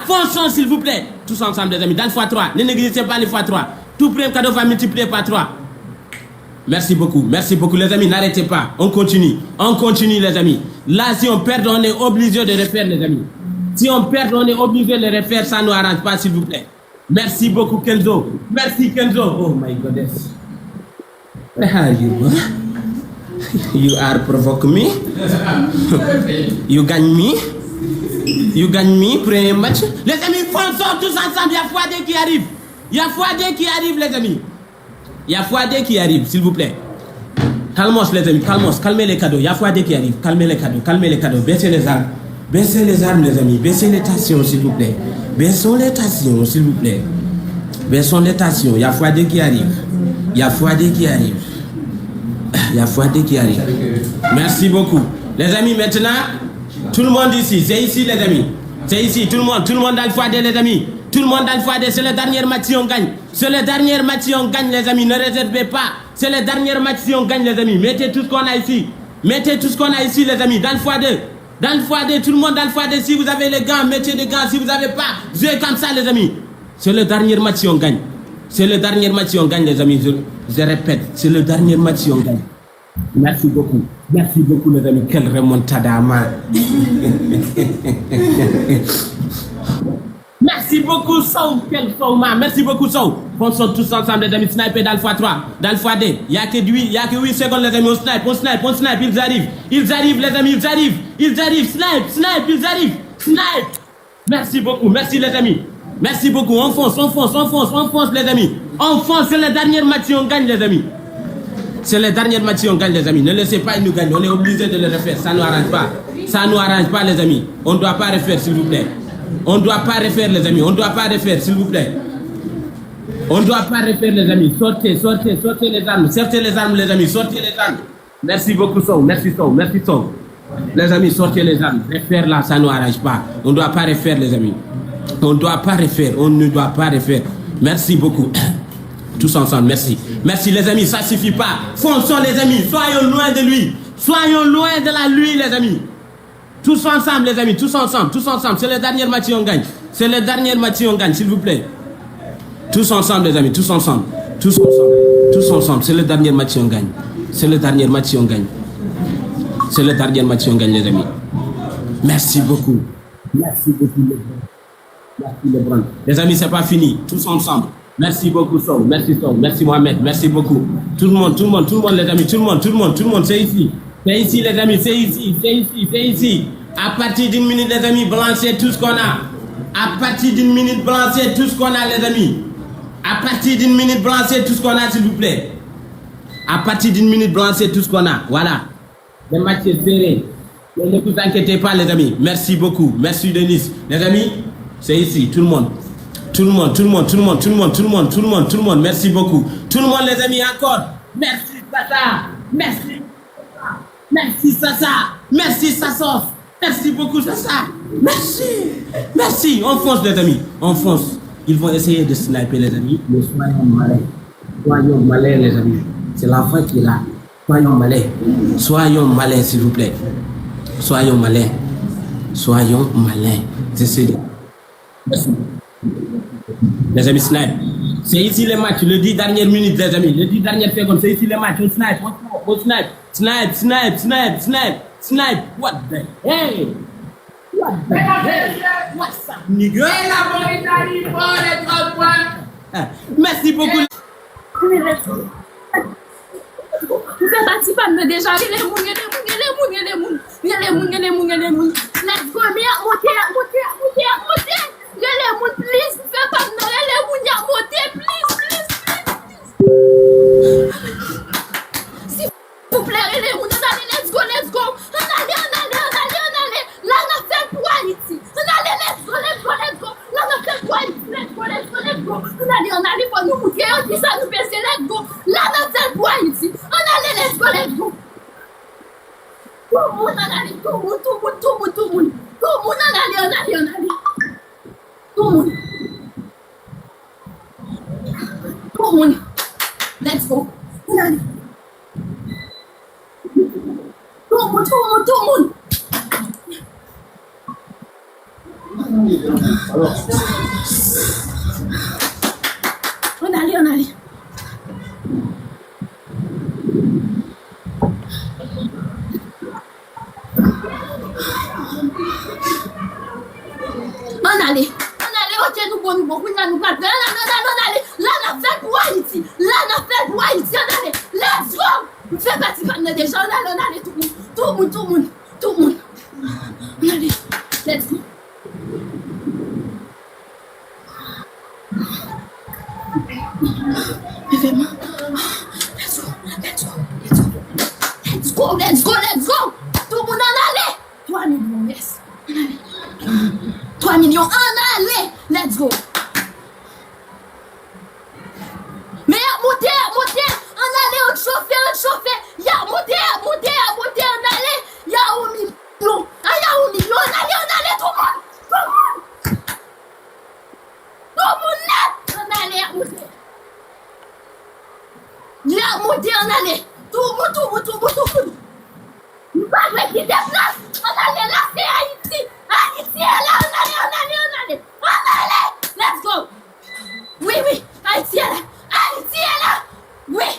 Fonçons, s'il vous plaît. Tous ensemble, les amis, dans le x3. Ne négligez pas le x3. Tout premier cadeau va multiplier par 3. Merci beaucoup, les amis, n'arrêtez pas. On continue, les amis. Là, si on perd, on est obligé de refaire, les amis. Si on perd, on est obligé de le refaire, ça ne nous arrange pas, s'il vous plaît. Merci beaucoup, Kenzo. Oh my goodness. Where are you? You are provoking me. You gagne me, premier match. Les amis, fonçons tous ensemble. Il y a Fouadé qui arrive. Les amis. Il y a Fouadé qui arrive, s'il vous plaît. Calmos, les amis, calmez les cadeaux. Il y a Fouadé qui arrive. Calmez les cadeaux. Baissez les armes, les amis. Baissez les tensions, s'il vous plaît. Baissons les tensions. Il y a Fouadé qui arrive. Merci beaucoup. Les amis, maintenant, tout le monde ici. C'est ici, les amis. C'est ici, tout le monde dans le Fouadé, les amis. Tout le monde dans le Fouadé, c'est le dernier match si on gagne. Les amis. Ne réservez pas. C'est le dernier match si on gagne, les amis. Mettez tout ce qu'on a ici. Les amis, dans le Fouadé. Tout le monde dans le Fouadé. Si vous avez les gants, mettez des gants. Si vous n'avez pas, jouez comme ça, les amis. C'est le dernier match si on gagne. Les amis. Je répète, c'est le dernier match si on gagne. Merci beaucoup, les amis. Quelle remontada, man. Merci beaucoup, Sow. Quel Sow, man. Merci beaucoup, Sow. On sont tous ensemble, les amis. Sniper dans le x3, dans le x2. Il n'y a que 8 secondes, les amis. On snipe. Ils arrivent, les amis. Ils arrivent. Snipe. Ils arrivent. Snipe. Merci beaucoup. Merci, les amis. Merci beaucoup. On fonce, les amis. On fonce, c'est le dernier match si on gagne, les amis. C'est le dernier match si on gagne, les amis. Ne laissez pas, ils nous gagnent. On est obligé de le refaire. Ça ne nous arrange pas. Ça ne nous arrange pas, les amis. On ne doit pas refaire, s'il vous plaît. On ne doit pas refaire, les amis. On ne doit pas refaire, s'il vous plaît. On ne doit pas refaire, les amis. Sortez les armes. Sortez les armes, les amis. Sortez les armes. Merci beaucoup, Sow. Merci, Sow. Les amis, sortez les armes. Refaire là, ça ne nous arrange pas. On ne doit pas refaire, les amis. On ne doit pas refaire. On ne doit pas refaire. Merci beaucoup. Tous ensemble, merci. Merci, les amis, ça ne suffit pas. Fonçons, les amis. Soyons loin de lui. Soyons loin de la lui, les amis. Tous ensemble, les amis. Tous ensemble. C'est le dernier match on gagne. C'est le dernier match on gagne, s'il vous plaît. Tous ensemble, les amis. Tous ensemble. C'est le dernier match on gagne. C'est le dernier match on gagne. C'est le dernier match on gagne, les amis. Merci beaucoup. Merci LeBron. Les amis, c'est pas fini. Tous ensemble. Merci beaucoup, Sow. Merci Mohamed. Merci beaucoup. Tout le monde, les amis. Tout le monde. C'est ici. C'est ici, les amis. C'est ici. À partir d'une minute, les amis, blanchez tout ce qu'on a. À partir d'une minute, blanchez tout ce qu'on a, les amis. À partir d'une minute, blanchez tout ce qu'on a, s'il vous plaît. À partir d'une minute, blanchez tout ce qu'on a. Voilà. Le match est serré. Ne vous inquiétez pas, les amis. Merci beaucoup. Merci, Denis. Les amis, c'est ici. Tout le monde. Merci beaucoup. Tout le monde, les amis, encore. Merci, Sasa. Merci, Sassof. Merci beaucoup, Sasa. Merci. On fonce, les amis. On fonce. Ils vont essayer de sniper, les amis. Mais soyons malins, les amis. C'est l'enfant qui est là. Soyons malins, s'il vous plaît. Soyons malins. C'est merci. Les amis, snipe. C'est ici les matchs. Le 10 dernières minutes, les amis. Le 10 dernières secondes. C'est ici les matchs. On snipe. Snipe. What the hey? What's up, nigga? Merci beaucoup. Vous faites partie de déjà. Les mouns. Let's go, monter. Les mouns, please. Vous faites pas de les mouns, monter, please. S'il vous plaît, les mouns, let's go. On allez. Là, on a fait pour Haïti. On allez, let's go. Là, on a fait pour Haïti. Let's go. On allez pour nous montrer. On dit ça, nous baisser, let's go. Là, on a fait pour Haïti. On allez, let's go. Tout le monde, on allait. Tout le monde, on allait. Tout le monde. Let's go. On allait. Tout le monde. On allait. Ok, nous bon, nous allez. Là, on a fait pour Haïti. On allait. Let's go. Nous faisons partie de déjà. On allait, tout le monde. On allait. Let's go. Let's go. Tout le monde en allait. 3 millions, yes. 3 millions, en allait. Let's go. Mais montez. En allait, on chauffe. Ya, montez, en allait. Ya, 1 million. En allait, tout le monde. En allait, Ya, montez, en allait. Tout le monde. Nous pas quitter place. On allait là, c'est Haïti. Haïti est là, on allait. Let's go. Oui, Haïti est là. Oui.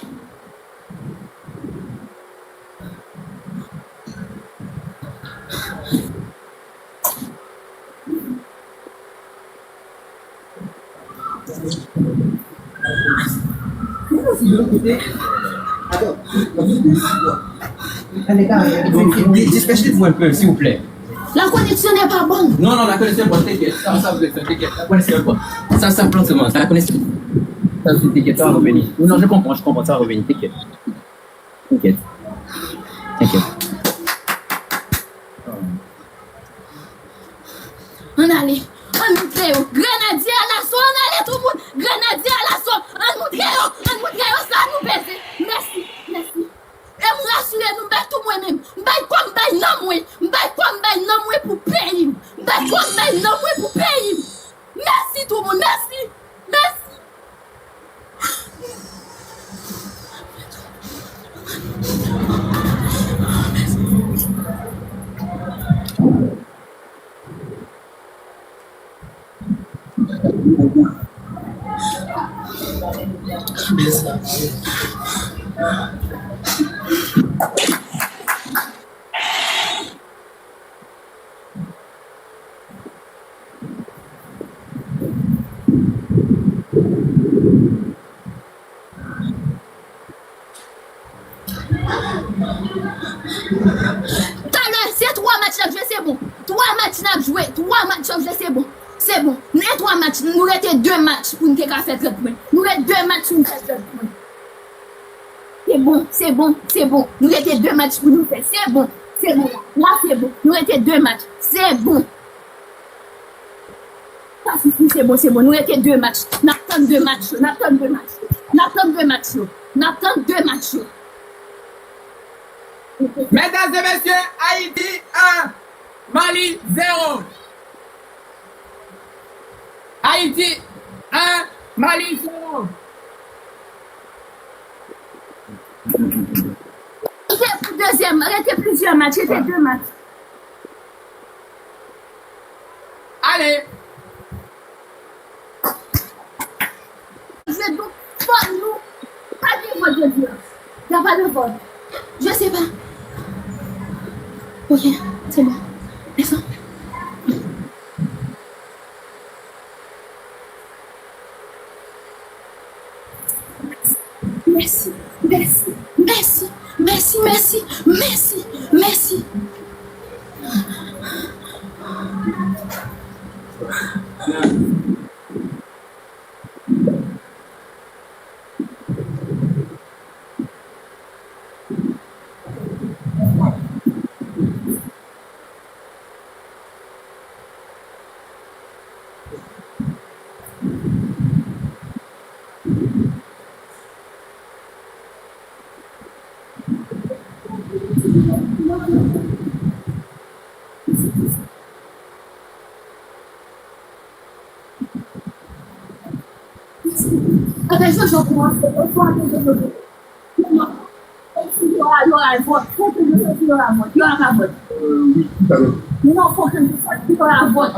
Dispêchez-vous un peu, s'il vous plaît. La connexion n'est pas bonne. Non, non, la connexion est bonne, t'inquiète. Ça, vous êtes t'inquiète. La connexion est bonne. Ça, simplement, la connexion. Ça, t'inquiète, ça va revenir. Non, je comprends, ça va revenir, t'inquiète. T'inquiète. On allait. On montre yo. Grenadier à l'assaut. On allait tout le monde. Grenadier à l'assaut. On montre yo. Ça nous baisse. Merci. Et nous rassurer nous baisse tout moi-même. M'baille quoi m'baille non moi. M'baille quoi m'baille non moi pour payer. M'baille quoi m'baille non moi pour payer. Merci tout le monde. Merci. C'est 3 matchs à jouer, c'est bon. 3 matchs à jouer, 3 matchs à jouer, c'est bon. C'est bon. Nous avons 3 matchs, nous avons 2 matchs pour nous faire 30 points. Nous avons 2 matchs pour nous faire 30 points. C'est bon. Nous avons 2 matchs pour nous faire. C'est bon. Là, c'est bon. Nous avons 2 matchs. C'est bon. Ça suffit, c'est bon. Nous avons 2 matchs. Nous avons 2 matchs. Mesdames et messieurs, Haïti 1, Mali 0. Haïti 1, Mali 0. Deuxième, arrêtez plusieurs matchs, c'était 2 matchs. Allez. Je vais donc faire nous. Pas de vote de Dieu. Il n'y a pas de vote. Je sais pas. Ok, c'est bon. Descends. Merci. Attention, je commence. Il y aura un vote. Faut que je fasse qu'il y aura un vote. Il y aura un vote. Oui, tout à l'heure. Non, faut que je fasse qu'il y aura un vote.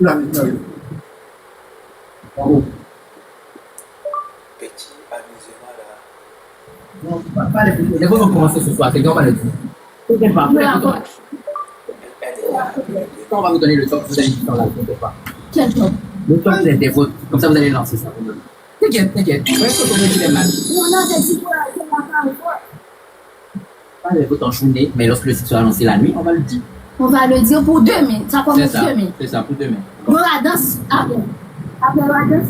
Il arrive. Bravo. Petit amusement là. Non, pas les petits. Les votes vont commencer ce soir, quelqu'un va le dire. T'inquiète pas, quand on va vous donner le temps, vous allez dans la t'inquiète pas. Quel temps? Le temps des votes, comme ça vous allez lancer ça. T'inquiète. Vous voyez qu'on va les matchs. On a des petits votes. Pas les votes en journée, mais lorsque le site sera lancé la nuit, on va le dire. On va le dire pour demain. Ça commence demain. C'est ça, pour demain. Pour la danse, après. Après la danse.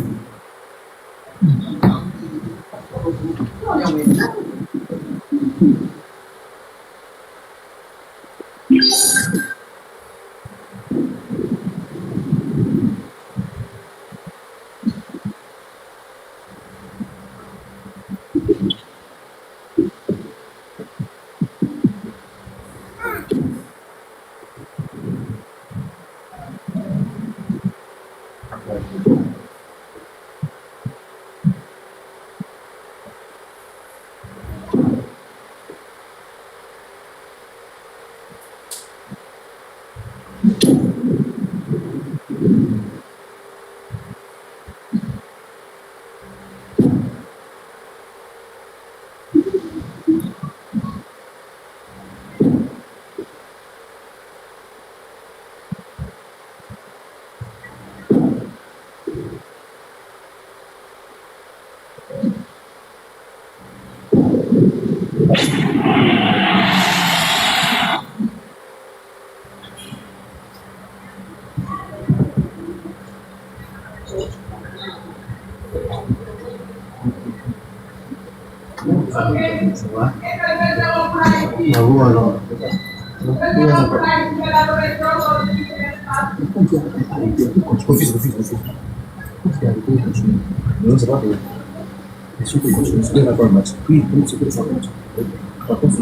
Ça va? Bravo alors. Refuse. Non, c'est pas vrai. Mais surtout, quand je suis d'accord le match. Oui, c'est que ça compte. Par contre,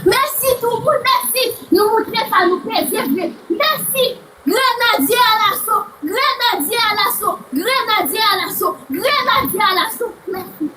Merci tout le monde, merci. Nous montrez ça, nous préserver. Merci. Grenadier à l'assaut, grenadier à l'assaut, grenadier à l'assaut, grenadier à l'assaut. Merci.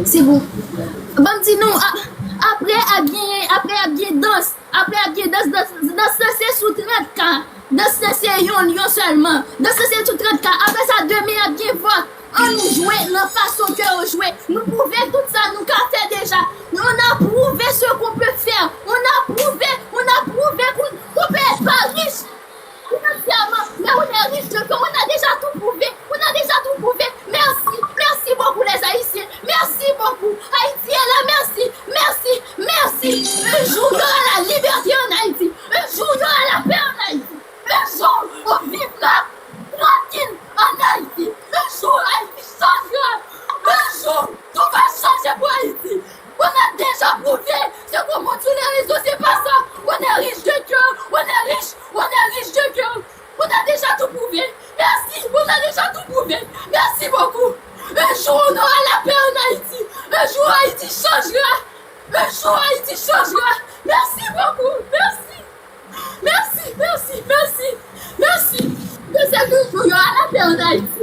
C'est bon. Bon, dis-nous, après à bien danse, dans ce c'est sous 30 cas, dans ce c'est yon seulement, dans ce c'est sous 30 cas, après ça, demain à bien vote, on nous jouer la façon que on jouer, nous pouvons tout ça, nous faire déjà, on a prouvé ce qu'on peut faire, on a prouvé qu'on peut être pas riche. Mais on est riche, on a déjà tout prouvé. Merci beaucoup les Haïtiens. Merci beaucoup. Haïti est là, merci. Un jour, il y aura la liberté en Haïti. Un jour, il y aura la paix en Haïti. Un jour, on vivra tranquille en Haïti. Un jour, Haïti changera. Un jour, tout va changer pour Haïti. On a déjà prouvé. C'est comment tous les réseaux, c'est pas ça. On est riche de cœur. On est riche de cœur. On a déjà tout prouvé. Merci, on a déjà tout prouvé. Merci beaucoup. Un jour, on aura chaud, Haïti changera. Merci beaucoup. Merci. Merci, merci, merci. Merci. Deuxième jour, il y aura la paix en Haïti.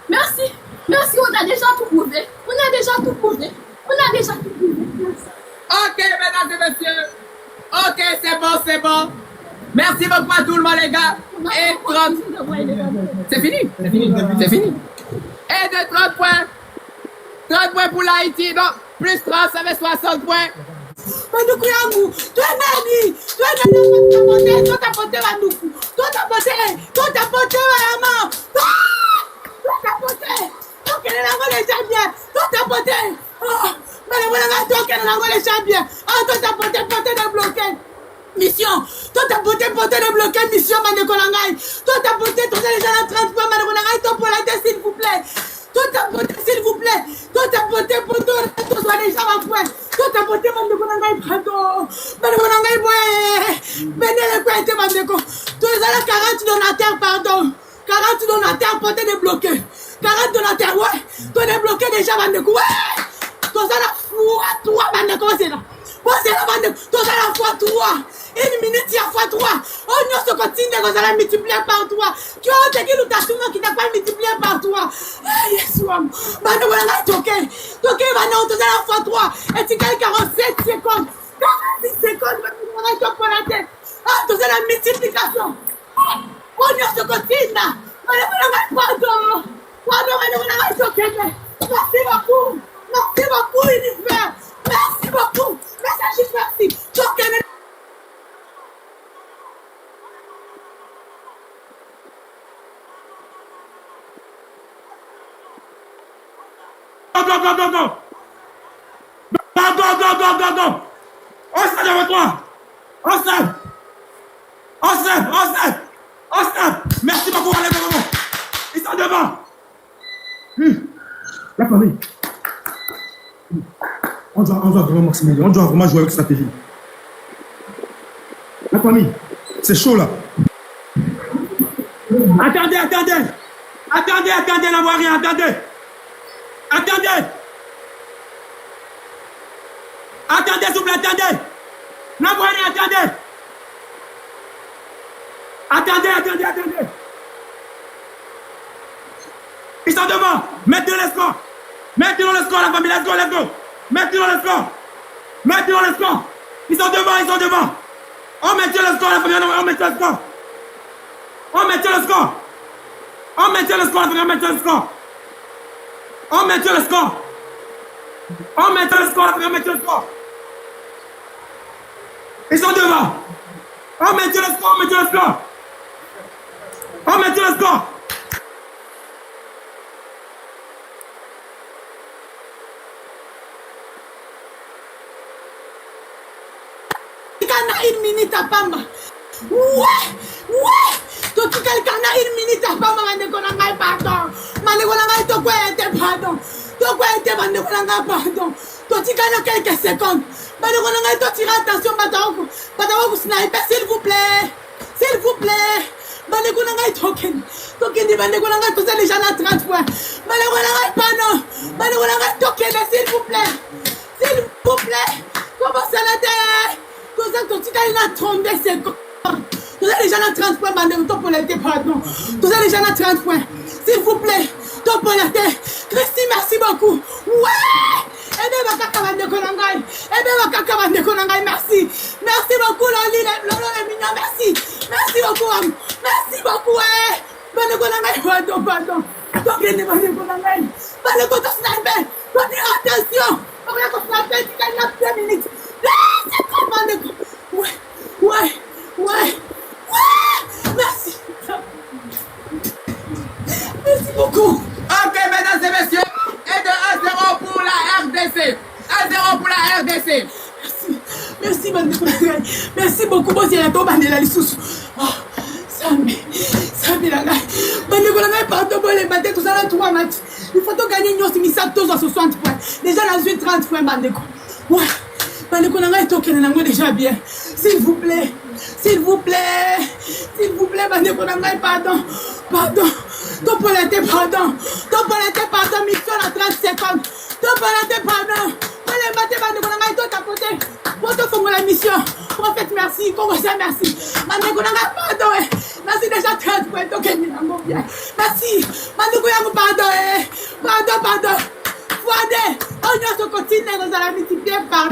Merci. Merci, on a déjà tout prouvé. On a déjà tout prouvé. On a déjà tout prouvé. Merci. Ok, mesdames et messieurs. Ok, c'est bon, c'est bon. Merci beaucoup à tout le monde, les gars. Et 30. C'est fini. C'est fini. C'est fini. Et de 30 points. 30 points pour l'Haïti. Donc, plus 30, ça fait 60 points. Manduku yangu, twendeni, twendeni, tutapotea Manduku, tutapotea mama, tutapotea, tokele nango les champions, tutapotea, bale nga tokele nango les champions, tutapotea pote de bloquer, mission, tutapotea pote de bloquer mission Mandeko Langai, tutapotea tous les gens en 30 points Mandeko Langai, topolate s'il vous plaît. Tout apporter, s'il vous plaît. Tout apporter pour tout soit déjà à point. Tout apporter, Mandeko Langai, pardon. Mandeko Langai, ouais. Benez le pointé, Mandeko. Tous les ans, 40 donateurs, pardon. 40 donateurs, portés débloqués. 40 donateurs, ouais. Toi débloqué déjà, Mandeko, ouais. Tous à la fois 3, Mandeko, c'est là. C'est là, Mandeko. Tous à la fois 3. Une minute, il y a fois 3. On se continue, on va multiplier par 3. Tu as dit que nous t'assumons qui n'a pas multiplié par 3. Ah, yes, maman. Maintenant, on a toqué. Toqué, maintenant, on a la fois 3. Et tu gagnes 47 secondes. 46 secondes, on a toqué pour la tête. Ah, tout ça, la multiplication. On se continue. Pardon. Pardon, on a toqué. Merci beaucoup. Merci beaucoup, univers. Merci beaucoup. Merci. Toqué. Non. On se devant toi. On se. Merci beaucoup, allez, maman. Ils sont devant. La famille. On doit vraiment maximiser. On doit vraiment jouer avec stratégie. La famille. C'est chaud là. Attendez, n'envoie rien, attendez, s'il vous plaît, attendez. N'envoie rien, attendez. Ils sont devant. Mettez-le le score, la famille, let's go. Mettez-le le score. Ils sont devant. On met le score, la famille, on met le score. On met le score, la famille, on met le score. On met le score, la famille, on met le score. Ils sont devant. On met le score. Une minute à Pamba. Ouais. Tout quelqu'un a une minute à Pamba, Mandeko Langai, pardon. Mandeko Langai, tu quoi été, Mandeko Langai, pardon. Tu gagnes quelques secondes. Mandeko Langai, tu tires attention, Bataoku sniper, s'il vous plaît. Mandeko Langai, token dit Mandeko Langai, tu sais déjà la 30 fois. Mandeko Langai, pardon. Mandeko Langai, token, s'il vous plaît. Comment ça la terre? Tout ça, tu as 32 secondes. Tout ça, les gens ont 30 points, Mandeko, pour l'été, pardon. Tout ça, les gens ont 30 points. S'il vous plaît, top pour l'été. Christy, merci beaucoup. Ouais! Merci. Merci beaucoup, Lolo le mignon, merci. Merci beaucoup, pardon. Attention. Ouais. Merci. Merci beaucoup. Ok, mesdames et messieurs. Et de 1-0 pour la RDC. 1-0 pour la RDC. Merci, Mandeko Langai. Merci beaucoup, Bosi la tombe de la Lissous. Sambi Langai. Mandeko Langai, pardon, bon, les battez, tout ça, là, 3 matchs. Il faut tout gagner, nous, si ça, tous à 60 points. Déjà, là, j'ai 30 points, Mandeko. Ouais. Mandeko Langai, token, Nango, déjà bien. S'il vous plaît, Mandeko Langai, pardon. Topolete, pardon. Mission à 30 secondes. Topolete, pardon. Allez, battez, Mandeko Langai, tout à côté. mission. Prophète, merci. Congolais, merci. Mandeko nanga pardon. Merci déjà 30 points. Donc, bien. Merci. Mandeko yango pardon. Pardon. Fouade. On y se continue dans la multiplier par.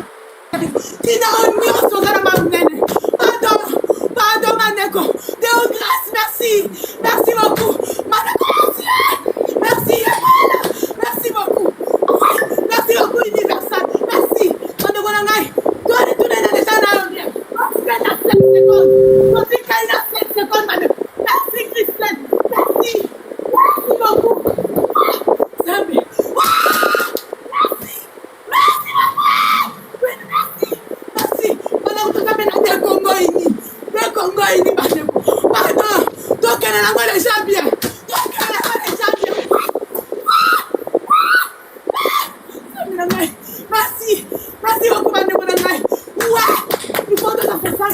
Tina on y se dans la maunene. Pardon, Mandeko. Déo grâce, merci. Merci beaucoup. Mandeko, merci. Merci beaucoup. Merci beaucoup, Universal. Merci. Mandeko nangai. Toi, tu n'es déjà là. Merci Christelle. Merci beaucoup. Merci. Madame, tout ça maintenant des Congo ini. Pardon. Donc elle a déjà bien. Merci beaucoup, madame. Ouais. Il faut que ça fasse ça.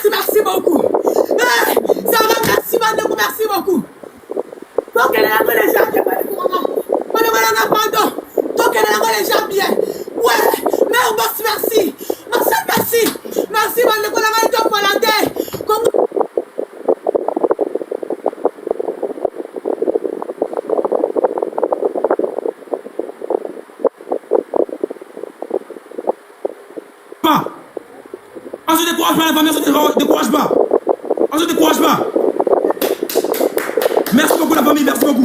Merci beaucoup. Ça va, merci beaucoup. Donc elle a déjà bien. Pardon. Donc elle a déjà bien. Ouais, merci. Merci, On se décourage pas, la famille, on se décourage pas. On se décourage pas. Merci beaucoup, la famille, merci beaucoup.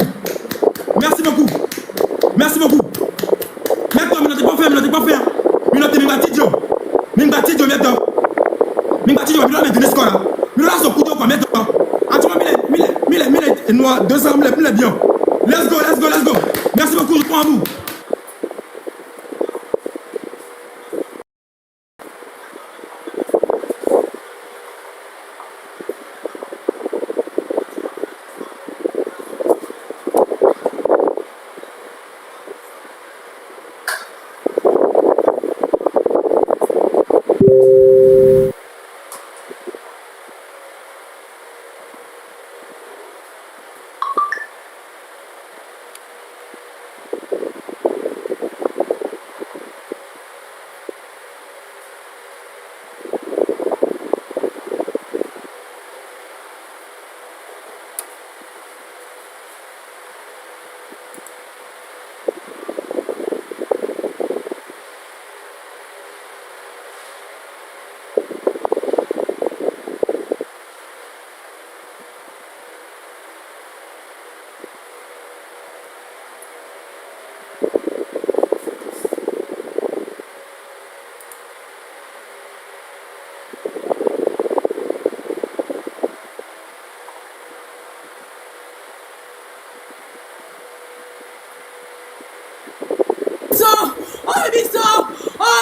Maintenant, ne pas faire. Mingbatidjo, maintenant. Mingbatidjo, il doit mettre une score. Il doit se couteau pour mettre. Attends, mille noix, 200 mille bien. Let's go. Merci beaucoup, je prends à vous.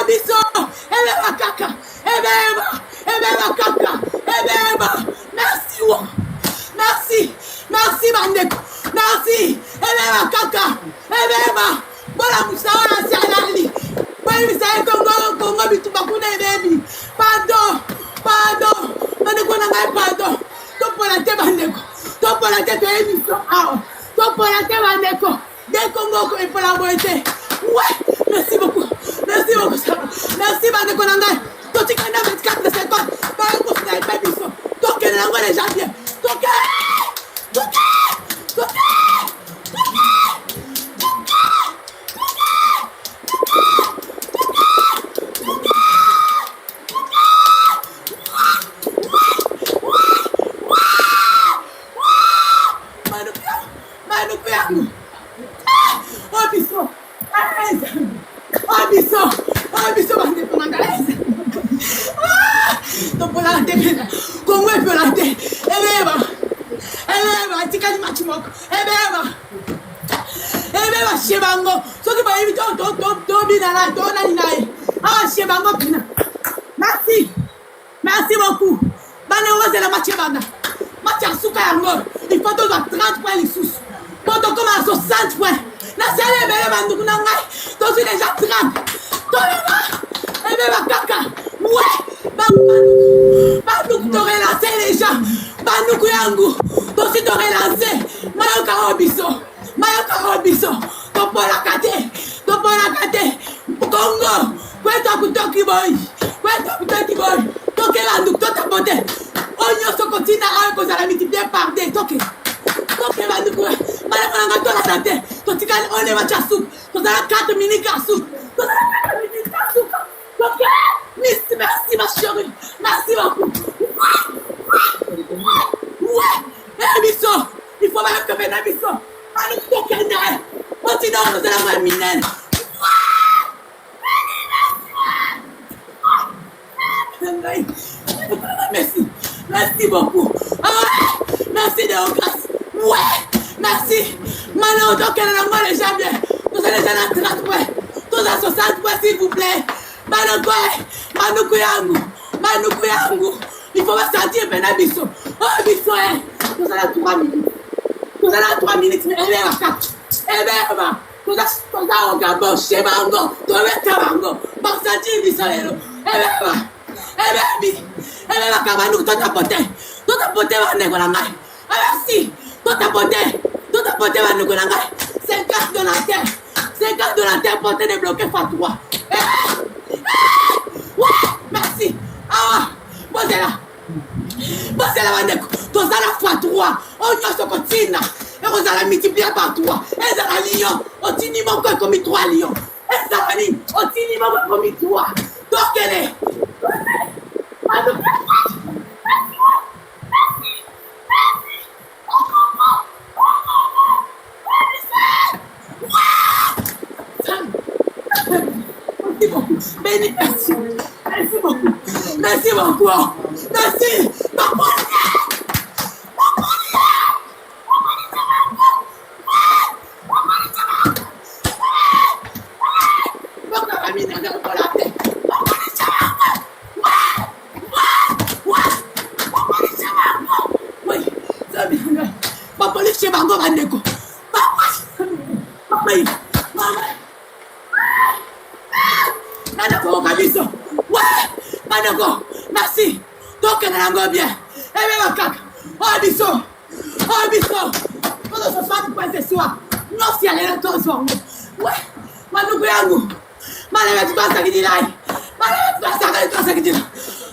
biso ebeba kaka merci bandeko merci ebeba kaka ebeba bola musawala sialali bali bisaye kongo bitumba kuna ebebi pardon bandeko na ngai pardon topola te bandeko topola te toyebiso awa topola te bandeko de kongo epola boye te ouais merci beaucoup ça va merci bandeko na ngai totikana 24 secondes bandeko na ebebiso tokende nango déjà bien Merci beaucoup. Malheureusement, la match à Souka Yango. Il faut 30 points les sous. Quand on commence à 60 points. La salle est bandoukou nan ngai. Toi tu déjà 30. Toi eh ben kaka. Ouais. Bandoukou t'aurais lancé les gens. Bandoukou yangu. Toi tu t'aurais lancé. Mayoka Robiso. Mayoka Robiso. Topola kate. Congo. Kweta kutoki boy. Toke bandoukou totapote. Onyo sokotina awe kozala multiplié par 2. Toke bandoukou. Malaka to la santé. Totika on est matcha soupe. Tozala 4 minutes à soupe. Toke. Merci ma chérie. Merci beaucoup. Ouais. Biso. Il faut même que venir biso. Allez toke ndare. Continue dans la vraie minelle. Merci beaucoup. Merci de vos grâces. Ouais, merci. Maintenant, donc, elle a les gens bien. Tous les gens à 30 points. Tous à 60 points, s'il vous plaît. Manoukou yangu. Il faut me sentir Benabiso. Oh, Biso, nous allons 3 minutes. Mais elle est à 4. Elle est à 4. Nous allons au Gabon, chez Bango. Nous allons à Bango. Pour sentir Biso, elle est là. Elle va cabanou, tout a poté, merci, tout a poté, va nous connaître. 50 donateurs, portés débloqués fois 3. Ouais, merci. Posez-la, Vandeko. Tout ça la fois 3. On y a ce continent. Et on a la multiplié par 3. Et ça la lion, on tient mon corps comme 3 lions. Et ça la ligne, on tient mon corps comme 3. Donc elle est. Merci beaucoup. Merci. Merci. Donc, elle a bien. Eh bien, ma caca. Oh, Bisso. Pour ce soir, tu peux ce soir. Non, si elle est là, toi, soir. Ouais. Manoukou yangu. Malade, tu vas s'agir là.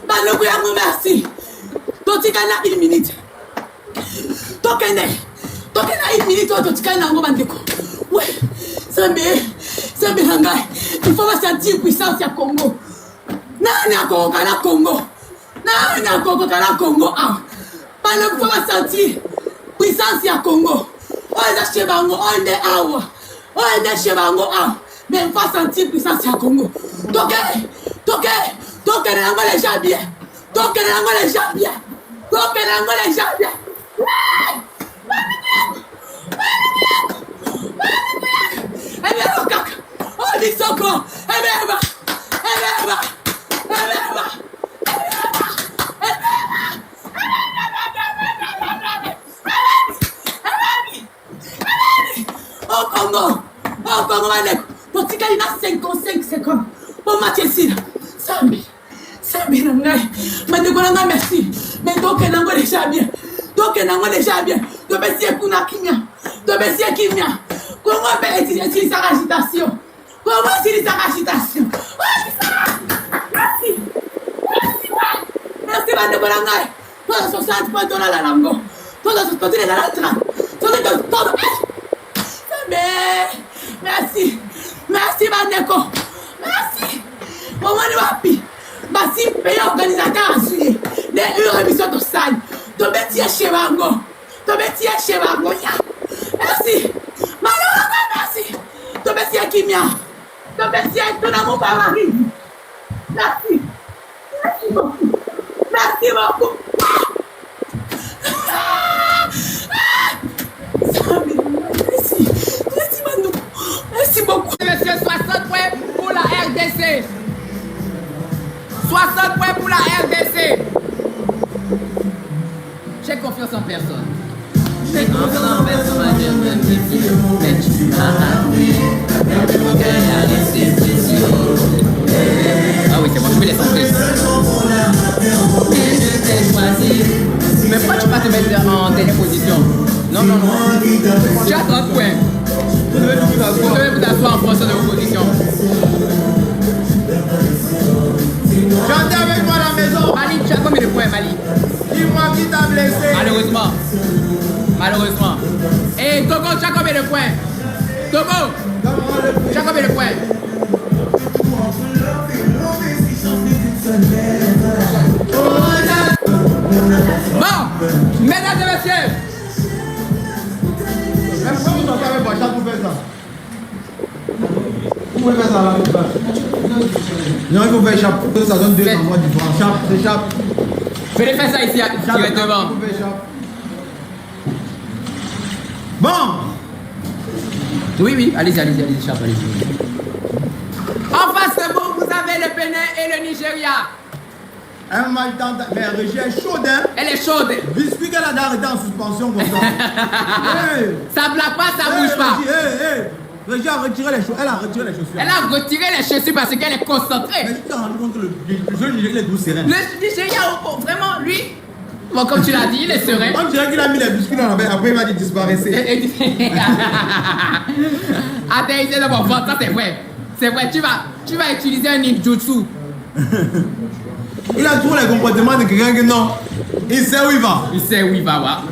Manoukou yangu, merci. Donc, tu as 1 minute. Donc, elle a 1 minute. Donc, tu as 1 minute. Ouais. C'est bien, Hangai. Il faut sentir puissance à Congo. Nani akokana Congo. Pendant que vous sentir puissance à Congo. On est chez Bango, on est awa. Mais on va sentir puissance à Congo. Donc, elle a les gens bien. Elle est au caca. Oh, les socos. Elle est là. Oh Congo, Malek. Pour tu gagnes 55 secondes. Pour Mathieu Sina. Sambi, Nangai. Mais de quoi merci. Mais donc, elle n'a déjà bien. De Bessie Kuna Kimia. Comment peut utiliser sa agitation? Merci, Bande Bolangai. Toi, 60 points dans la langue. Toi, dans ce côté de la trame. Merci, Bandeko. Merci. Maman de Wapi. Bassi, pays organisateur à suivre. Les émissions de salle. De métier chez Bango. Merci. Malheureusement, merci. De métier Kimia. De métier ton amour par Marie. Merci beaucoup. Merci beaucoup. Monsieur, 60 points pour la RDC. 60 points pour la RDC. J'ai confiance en personne. J'ai confiance en personne. Togo, tu as combien de points? Bon, mesdames et messieurs. Même si vous entendez avec Bachar, vous faites ça. Vous pouvez faire ça là. Non, il faut faire échappe. Ça donne deux endroits différents. Échappe, échappe. Venez faire ça ici directement. Vous pouvez échappe. Bon. Oui, oui, allez-y, échappe, allez-y. En face de vous, vous avez le Bénin et le Nigeria. Un match dans mais Régie est chaude, hein. Elle est chaude. Biscuit qu'elle a d'arrêter en suspension comme ça. Hey. Ça blague pas, ça bouge pas. Régie a retiré les chaussures. Elle a retiré les chaussures. Elle a retiré les chaussures parce qu'elle est concentrée. Mais tu t'es rendu compte que le jeu Nigeria est tout serein. Le Nigeria, vraiment, lui, bon, comme tu l'as dit, il est serein. On dirait qu'il a mis les biscuits dans la main, après il va dire disparaissez. Attends, essaye de mon ventre, ça c'est vrai. C'est vrai, tu vas utiliser un ninjutsu. Il a toujours les comportements de quelqu'un que non. Il sait où il va. Il sait où il va, voir.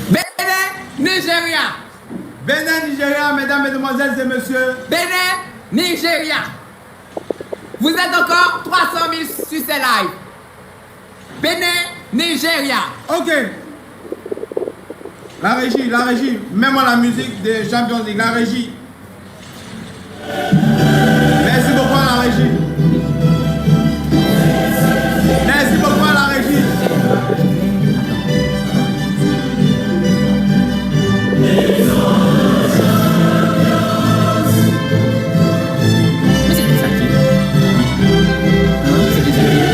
Bénin, Nigeria. Bénin, Nigeria, mesdames, mesdemoiselles et messieurs. Bénin, Nigeria. Vous êtes encore 300 000 sur ces lives. Bénin, Nigeria. Ok. La régie, mets-moi la musique des Champions League, la régie. Merci beaucoup à la régie. Merci beaucoup à la régie. Mais c'est désactivé. C'est désactivé.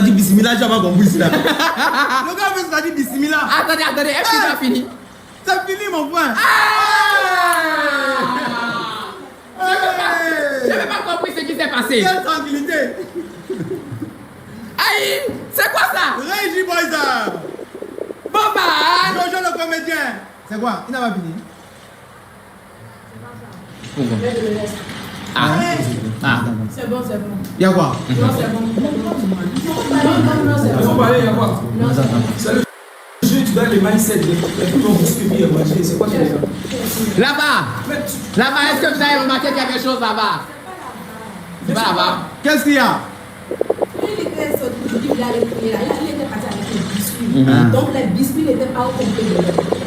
Bismillah, j'ai pas compris cela. Le gars veut se dire Bismillah. Attendez, est-ce que tu as fini? Ça finit mon point. Je n'avais pas compris ce qui s'est passé. Quelle tranquillité. Aïe, c'est quoi ça? Régie Boyza. Boba. Jojo le comédien. C'est quoi? Il n'a pas fini. C'est bon. Il y a quoi? Non, c'est bon. Non, c'est bon. Il faut parler, il y a quoi? C'est le jeu, tu dois les mindset, les trucs qu'on distribue à manger. C'est quoi qui est là? Là-bas, est-ce que vous avez remarqué qu'il y a quelque chose là-bas? C'est pas là-bas. Qu'est-ce qu'il y a? Il était sorti, il était parti avec les biscuits. Donc les biscuits n'étaient pas au complet.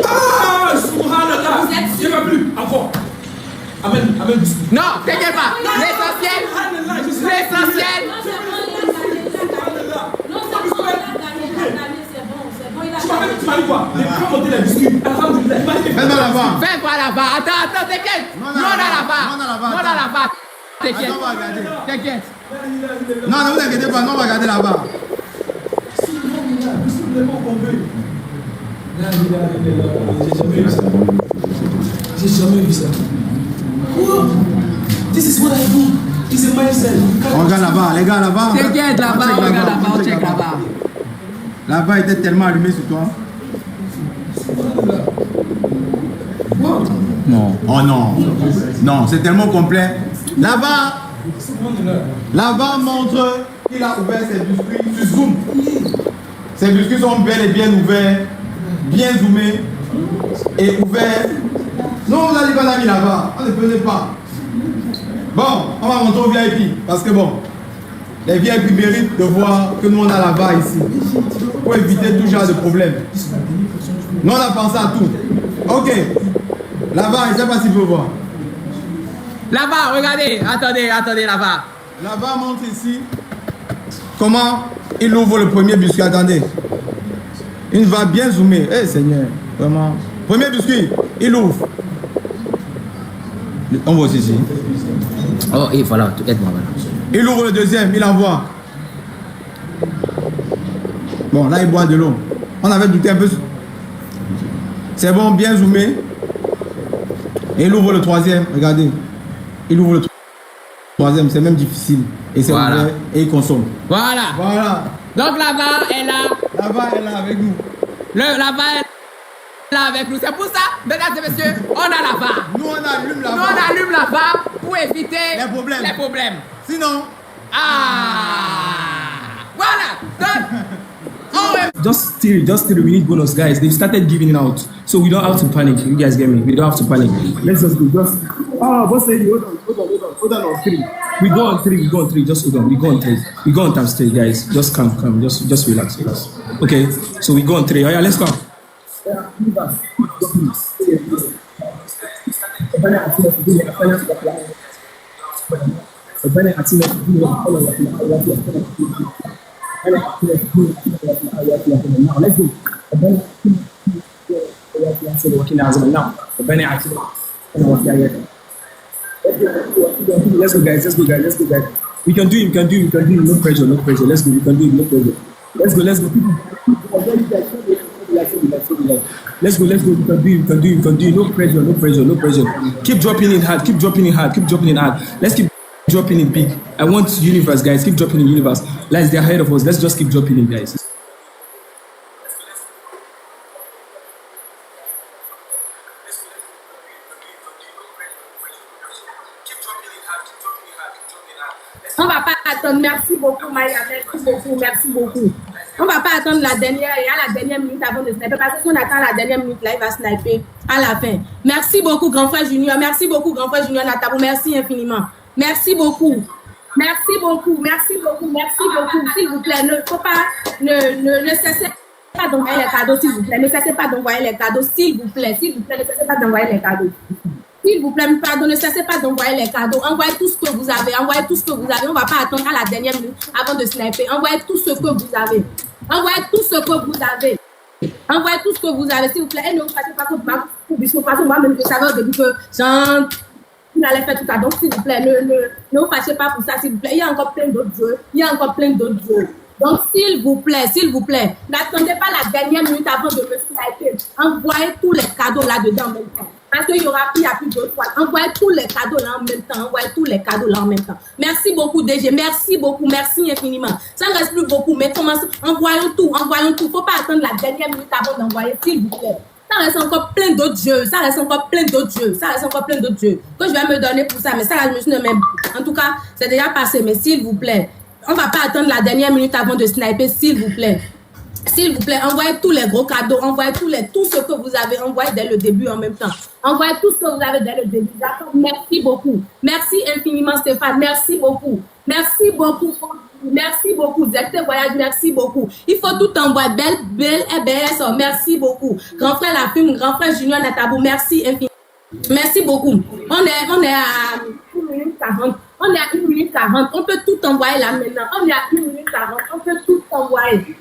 Ah, subhanallah. Vous êtes Je ne veux plus. Encore. Amen, biscuit. Non, t'inquiète pas. L'essentiel. Tu m'as dit quoi? Les gens monter les biscuits. Fais-moi là-bas. Fais-moi là-bas. Attends, t'inquiète. Non, là-bas. T'inquiète. Attends, on va regarder. T'inquiète. Non, ne vous inquiétez pas, non, on va regarder là-bas. J'ai jamais vu ça. Quoi? This is what I do. This is myself. On regarde là-bas, les gars là-bas. T'inquiète là-bas, on regarde là-bas, on check là-bas. Là-bas, il était tellement allumé sur toi. What? Non. Oh non. Non, c'est tellement complet. Là-bas, Là-bas montre qu'il a ouvert ses biscuits sur Zoom. Ses biscuits sont bel et bien ouverts, bien zoomés et ouverts. Non, on a dit qu'on a mis là-bas, on ne faisait pas. Bon, on va montrer au VIP parce que bon, les VIP méritent de voir que nous on a là-bas ici pour éviter tout genre de problème. Nous on a pensé à tout. Ok, là-bas, je ne sais pas si vous voir. Là-bas, regardez, attendez, là-bas. Là-bas montre ici comment il ouvre le premier biscuit. Attendez, il va bien zoomer. Eh Seigneur, vraiment. Premier biscuit, il ouvre. On voit ici. Oh, et voilà, aide-moi, voilà. Il ouvre le deuxième, il envoie. Bon, là, il boit de l'eau. On avait douté un peu. C'est bon, bien zoomé. Et il ouvre le troisième, regardez. Il ouvre le troisième, c'est même difficile. Et c'est Voilà. ouvert et il consomme. Voilà. Voilà. Donc là-bas, elle est là. Là-bas, elle est avec nous. Là-bas, elle est là avec nous. C'est pour ça, mesdames et messieurs, on a là-bas. Nous, on allume Nous, là-bas. on allume là-bas pour éviter Les problèmes. Sinon, Voilà. Donc, on Just still, we need bonus, guys. They've started giving it out, so we don't have to panic. You guys get me? We don't have to panic. Let's just go. Boss lady, hold on on 3. We go on 3. Just hold on. We go on 3. We go on times 3, guys. Just calm. Just relax. Okay. So we go on 3. Oh yeah, let's go. Now let's go. Let's go, guys. We can do it. No pressure. Let's go. We can do it. No pressure. Let's go. Let's go. We can do it. No pressure. Keep dropping it hard. Let's keep dropping it big. I want universe, guys. Keep dropping in universe. Like they're ahead of us. Let's just keep dropping it, guys. On va pas attendre. Merci beaucoup, Maya. Merci beaucoup. On va pas attendre la dernière minute avant de sniper. Parce que si on attend la dernière minute, là, il va sniper à la fin. Merci beaucoup, grand frère Junior. Merci beaucoup, grand frère Junior Natabo. Merci infiniment. Merci beaucoup. S'il vous plaît, ne cessez pas d'envoyer les cadeaux, s'il vous plaît. Ne cessez pas d'envoyer les cadeaux, s'il vous plaît. Ne cessez pas d'envoyer les cadeaux. S'il vous plaît, pardon, ne cessez pas d'envoyer les cadeaux. Envoyez tout ce que vous avez. On ne va pas attendre à la dernière minute avant de sniper. Envoyez tout ce que vous avez. S'il vous plaît. Et ne vous fâchez pas contre moi. Parce que moi-même, je savais au début que il allait faire tout ça. Donc, s'il vous plaît, ne vous fâchez pas pour ça, s'il vous plaît. Il y a encore plein d'autres jeux. Donc, s'il vous plaît, n'attendez pas la dernière minute avant de me sniper. Envoyez tous les cadeaux là-dedans en même temps. Parce qu'il y a plus d'autres fois. Envoyez tous les cadeaux là en même temps. Merci beaucoup, DG. Merci infiniment. Ça ne reste plus beaucoup, mais commencez. Envoyons tout. Faut pas attendre la dernière minute avant d'envoyer, s'il vous plaît. Ça reste encore plein d'autres jeux. Que je vais me donner pour ça. Mais ça, je me suis même. En tout cas, c'est déjà passé. Mais s'il vous plaît, on va pas attendre la dernière minute avant de sniper, s'il vous plaît. Envoyez tous les gros cadeaux, tout ce que vous avez, envoyez dès le début en même temps. Envoyez tout ce que vous avez dès le début. D'accord? Merci beaucoup. Merci infiniment, Stéphane. Merci beaucoup. Directeur Voyage, merci beaucoup. Il faut tout envoyer. Belle et belle. Merci beaucoup. Grand frère Lafime, grand frère Junior Natabo, merci infiniment. Merci beaucoup. On est à 1 minute 40. On peut tout envoyer là maintenant. On est à 1 minute 40. On peut tout envoyer.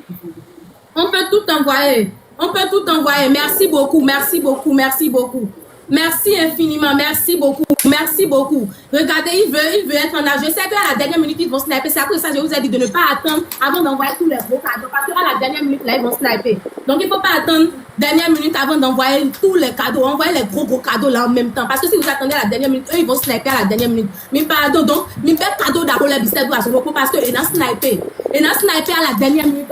Merci beaucoup. Merci infiniment. Merci beaucoup. Regardez, il veut être en âge. Je sais qu'à la dernière minute, ils vont sniper. C'est à cause de ça que je vous ai dit de ne pas attendre avant d'envoyer tous les gros cadeaux. Parce qu'à la dernière minute, là, ils vont sniper. Donc, il ne faut pas attendre dernière minute avant d'envoyer tous les cadeaux. Envoyez les gros cadeaux là en même temps. Parce que si vous attendez à la dernière minute, eux, ils vont sniper à la dernière minute. Mais pardon, donc, mais faites cadeau d'abord les bistec à ce moment parce qu'ils ont snipé. Ils ont snipé à la dernière minute.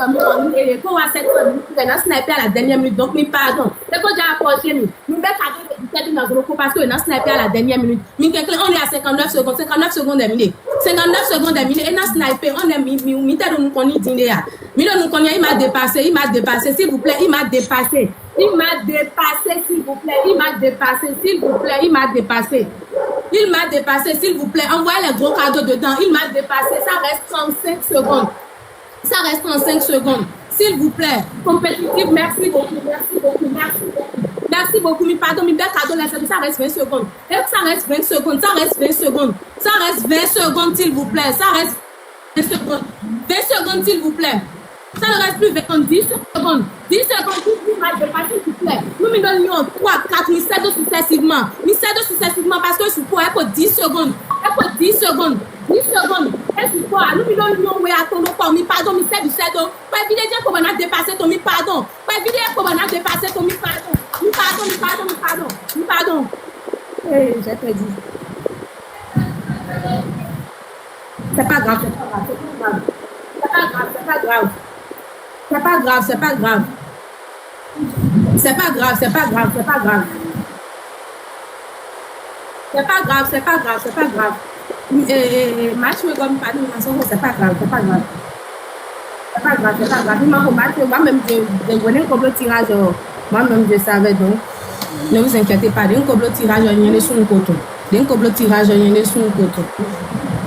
Et pour avoir cette minute, ils ont snipé à la dernière minute. Donc, mais pardon. C'est quoi j'ai approché nous? Nous faites cadeau de bistec dans le parce qu'ils ont snipé à la dernière minute. On est à 59 secondes. 59 secondes est miné. 59 secondes, il est un sniper, on est mis, nous connaît dîner. Il m'a dépassé, s'il vous plaît, il m'a dépassé. Il m'a dépassé, s'il vous plaît, il m'a dépassé, s'il vous plaît, il m'a dépassé. Il m'a dépassé, s'il vous plaît, envoyez les gros cadeaux dedans. Il m'a dépassé, ça reste 35 secondes. Ça reste 35 secondes. S'il vous plaît, compétitif, merci beaucoup, merci beaucoup, merci beaucoup. Merci beaucoup, mais pardon, mais bel cadeau là, ça reste 20 secondes. Et ça reste 20 secondes, ça reste 20 secondes. Ça reste 20 secondes, s'il vous plaît. Ça reste 20 secondes. 20 secondes, s'il vous plaît. Ça ne reste plus 20 secondes, 10 secondes. 10 secondes, tout va dépasser, s'il vous plaît. Nous, nous donnons 3, 4, nous cèdons successivement. Nous cèdons successivement parce que je suis pour 10 secondes. Elle peut 10 secondes. 10 secondes. Et c'est quoi? Nous, nous donnons, oui, à ton nom, mi pardon, mi cèdons. Pas évidemment qu'on va dépasser ton mi pardon. Pas évidemment qu'on va dépasser ton mi pardon. Mi pardon, mi pardon, mi pardon. Mi pardon. Eh, j'ai perdu. C'est pas grave, c'est pas grave. C'est pas grave, c'est pas grave. C'est pas grave, c'est pas grave. C'est pas grave, c'est pas grave. C'est pas grave, c'est pas grave, c'est pas grave. Match comme pas c'est pas grave, c'est pas grave. C'est pas grave, c'est pas grave. Moi-même, je connais un complot tirage. Moi-même, je savais donc. Ne vous inquiétez pas, d'un complot tirage, il y a sur le coton. D'un complot tirage, il y a sur le coton.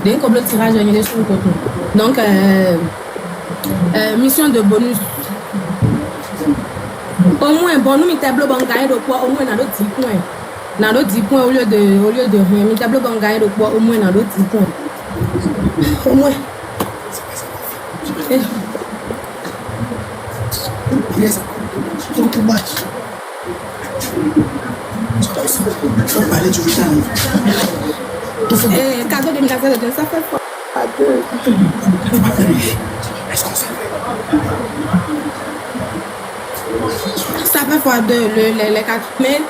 D'un complot tirage, il y a sur le coton. Donc, mission de bonus. Au moins, bon, nous, mes tableaux vont gagner de quoi? Au moins, dans l'autre 10 points. Dans l'autre 10 points, au lieu de rien. Mes tableaux vont gagner de quoi? Au moins, dans l'autre 10 points. Au moins. Cadeau de ça fait quoi? Ça fait fois deux, les 4. Mais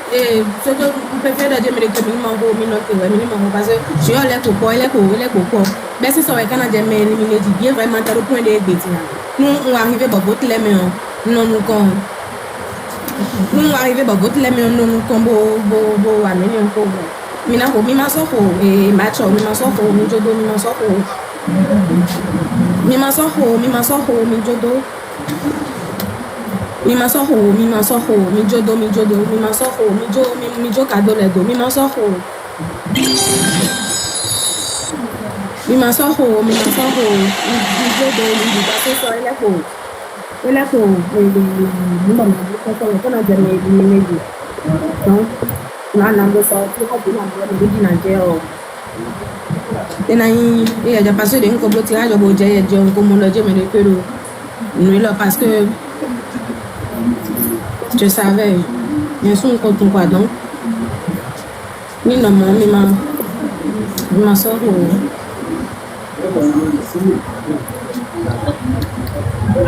ce que vous pouvez faire de Dieu, mais le minimum, parce que je suis allé pour mais c'est ça, quand on a éliminé du bien, vraiment, t'as le point de bêtises. Nous, on arrive à voter les mains. Non, nous arrivons à voter les mains. Nous, combo, amener un peu. Mina ko mi masoko e macho mi masoko mi jodo mi masoko mi jodo mi jodo mi jo kado le do mi masoko mi jodo mi passe so ele ko mi ba ko na jeme mi meji donc na nando so ti ko bi na do di na je o tena yi e ja passé de un complot tirage bo je ko mo lo je me de pero nous là parce que je savais bien sûr quand on quoi donc ni non mi ma sort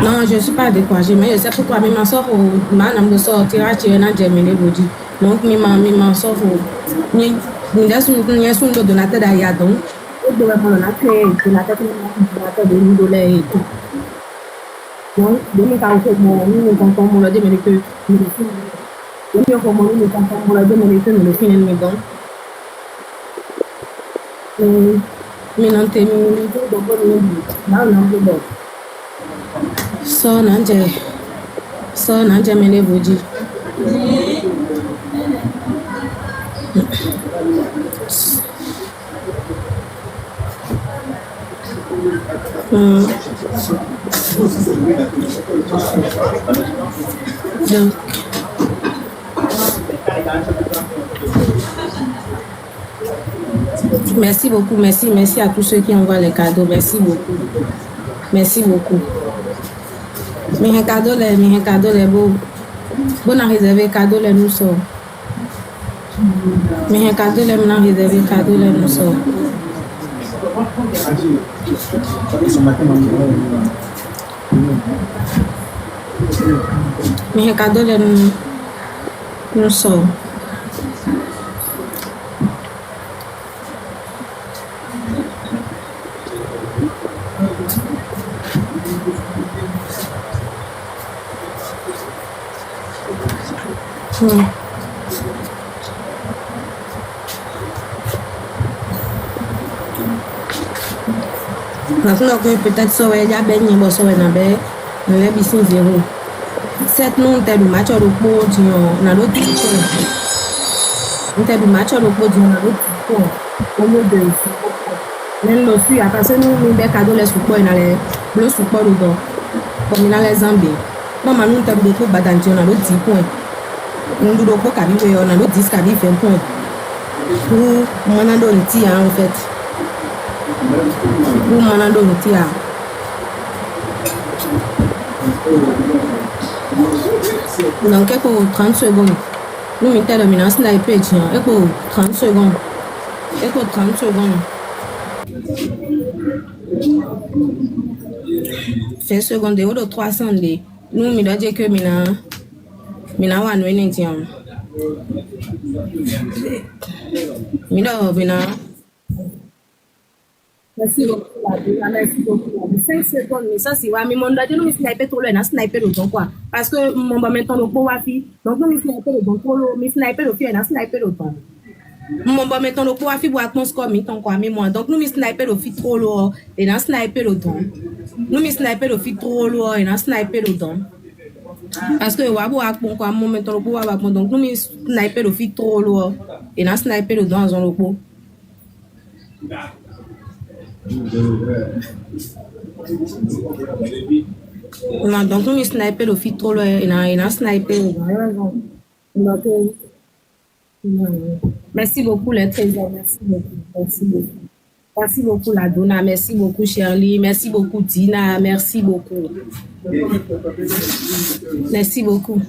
non, je ne suis pas découragée, mais je sais pourquoi mi ma sort ma nam de sortir tu na Germany body. Donc mi ma sort ni sun do donateur da ya donc do vraiment na créer donateur de $1000 et tout. Donc demi ka ko mo ni ko mo lo de me que ni ko mo ni ko mo lo de me que le final mi donc mi non te mi do bo ni na do so nanje mene boji donc merci beaucoup, merci à tous ceux qui envoient les cadeaux, merci beaucoup. Mais un cadeau les beau. Bon à réserver cadeau les nous sort. Mais un cadeau les maintenant réserver cadeau les nous sort. Mais un cadeau les nous sort. Donc, peut-être ça, il y a bien une bosse, on a bis 0. Cette non, t'as du match au pot, on a l'autre. On t'a du match au pot, on a l'autre. Au lieu de. Même le suit, parce que nous, nous, des cadeaux, les soupots, on a les bleus soupots dedans. Comme il a les zambés. Non, mais nous, t'as du trop badanti, on a l'autre 10 points. Nous, nous, on a l'autre 10 qui a 20 points. Pour m'en donner un tir, en fait. Pour m'en donner un tir. Donc, il faut 30 secondes. Nous, nous avons mis un sniper. Il faut 30 secondes. Il faut 30 secondes. 20 secondes de 300. Nous, nous avons dit que nous avons merci beaucoup. Merci beaucoup. 5 secondes, mais ça c'est ouais, mais mon daddy nous sniper trop loin, sniper le temps quoi. Parce que mon ba maintenant le power fi. Donc nous sniper le temps trop loin, mais sniper le fi, sniper le temps. Mon ba maintenant le power fi pour atmos comme mi temps quoi, mais moi. Donc nous sniper le fi trop loin et dans sniper le temps. Nous sniper le fi trop loin et dans sniper le temps. Parce que ouais, bon quoi, mon maintenant le power va donc nous sniper le fi trop loin et dans sniper le temps dans le pot. Non, donc nous sniper le fit trop loin et un sniper. Merci beaucoup les trésors, merci beaucoup, merci beaucoup. Merci beaucoup la Donna, merci beaucoup Shirley, merci beaucoup Dina, merci beaucoup. Merci beaucoup.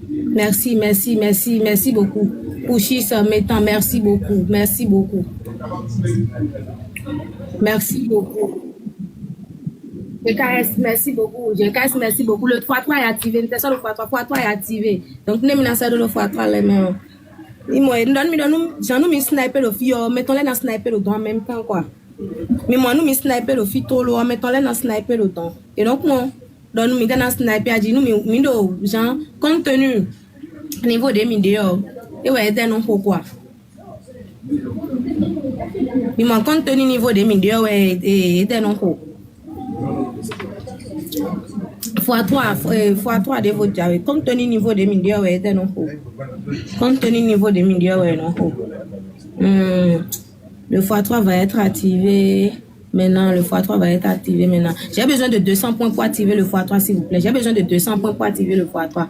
Merci, merci, merci, merci beaucoup. Pouchis mettant, merci beaucoup, merci beaucoup. Merci beaucoup. GKS, merci beaucoup. GKS, merci beaucoup. Le 3-3 est activé. C'est ça le 3-3 est activé. Donc, nous avons ça de le 3-3 les mains. Nous sniper le fille, mettons-les dans sniper le temps en même temps, quoi. Mais moi, nous sniper le fille trop loin, mettons-les dans sniper le temps. Et donc, moi, nous dans sniper, nous, genre, compte tenu niveau des vidéos, et ouais, c'est non pourquoi. Mais moi, compte tenu niveau des vidéos, et c'est non pourquoi. x3 de votre Java. Compte tenu niveau des médias, ouais, c'est non pour. Compte tenu niveau des médias, ouais, non pour. Le x3 va être activé. Maintenant, le x3 va être activé maintenant. J'ai besoin de 200 points pour activer le x3, s'il vous plaît. J'ai besoin de 200 points pour activer le x3.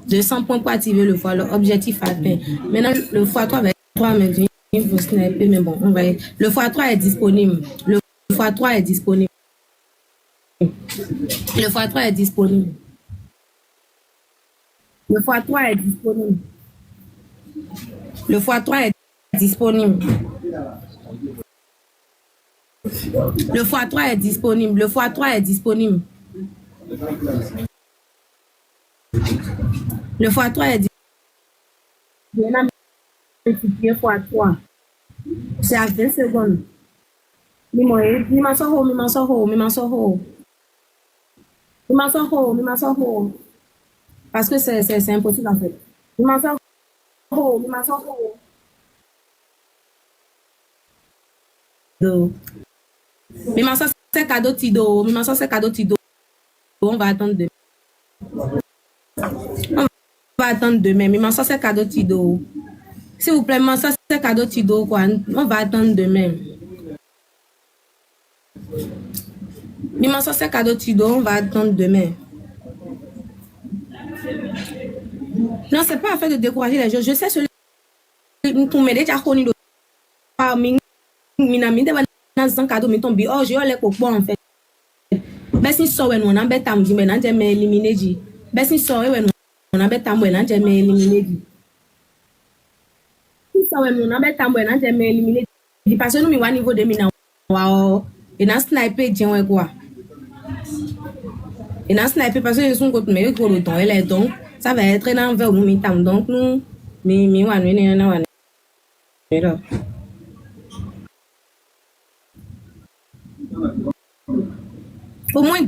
200 points pour activer le x3. L'objectif atteint. Maintenant, le x3 va être 3 maintenant. Il faut sniper, mais bon, on va être. Le x3 est disponible. Le x3 est disponible. Le x3 est disponible. Le x3 est disponible. Le x3 est disponible. Le x3 est disponible. Le x3 est disponible. Le x3 est disponible. x3. C'est à 20 secondes. Parce que c'est impossible en fait. C'est cadeau Tido. C'est cadeau Tido. On va attendre demain. On va attendre demain. C'est cadeau Tido. S'il vous plaît, c'est cadeau Tido quoi. On va attendre demain. C'est cadeau Tido. On va attendre demain. Non, c'est pas afin de décourager les gens. Je sais ce pour m'aider à connaître le cadeau mais tombe oh je les coco en fait besi so we no na beta mu me na je me eliminer ji besi so we no na beta mu na je me eliminer ji so we no na beta mu na je me eliminer ji parce que nous mi wa niveau de mi na wa et na sniper je we quoi et na sniper parce que ils sont contre me ko le temps elle est donc ça va être dans vers nous mi tam donc nous mi wa no na wa là. Au moins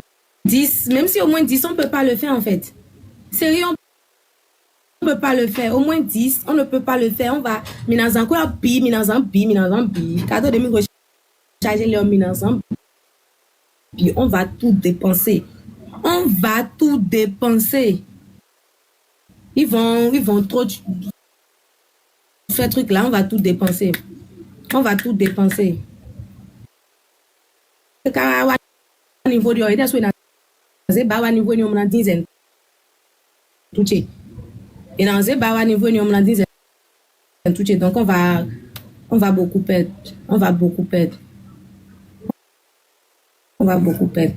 10, même si au moins 10, on ne peut pas le faire en fait. Sérieux, on ne peut pas le faire. Au moins 10, on ne peut pas le faire. On va, cadeau de charger leurs mines ensemble. Puis on va tout dépenser. On va tout dépenser. Ils vont trop faire truc là, on va tout dépenser. On va tout dépenser. Niveau de ça c'est pas niveau de on dizaine. Tout est. Et dans ce bas niveau de on dizaine tout est. Donc on va beaucoup perdre. On va beaucoup perdre. On va beaucoup perdre.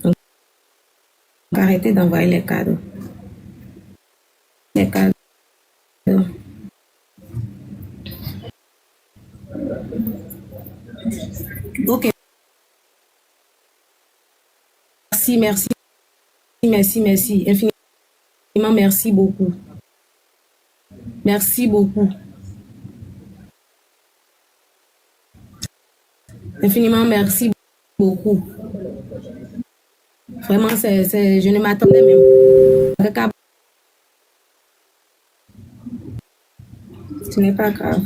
Donc arrêtez d'envoyer les cadeaux. Les cadeaux. Ok. Merci. Infiniment merci beaucoup. Merci beaucoup. Infiniment merci beaucoup. Vraiment, je ne m'attendais même pas. Ce n'est pas grave.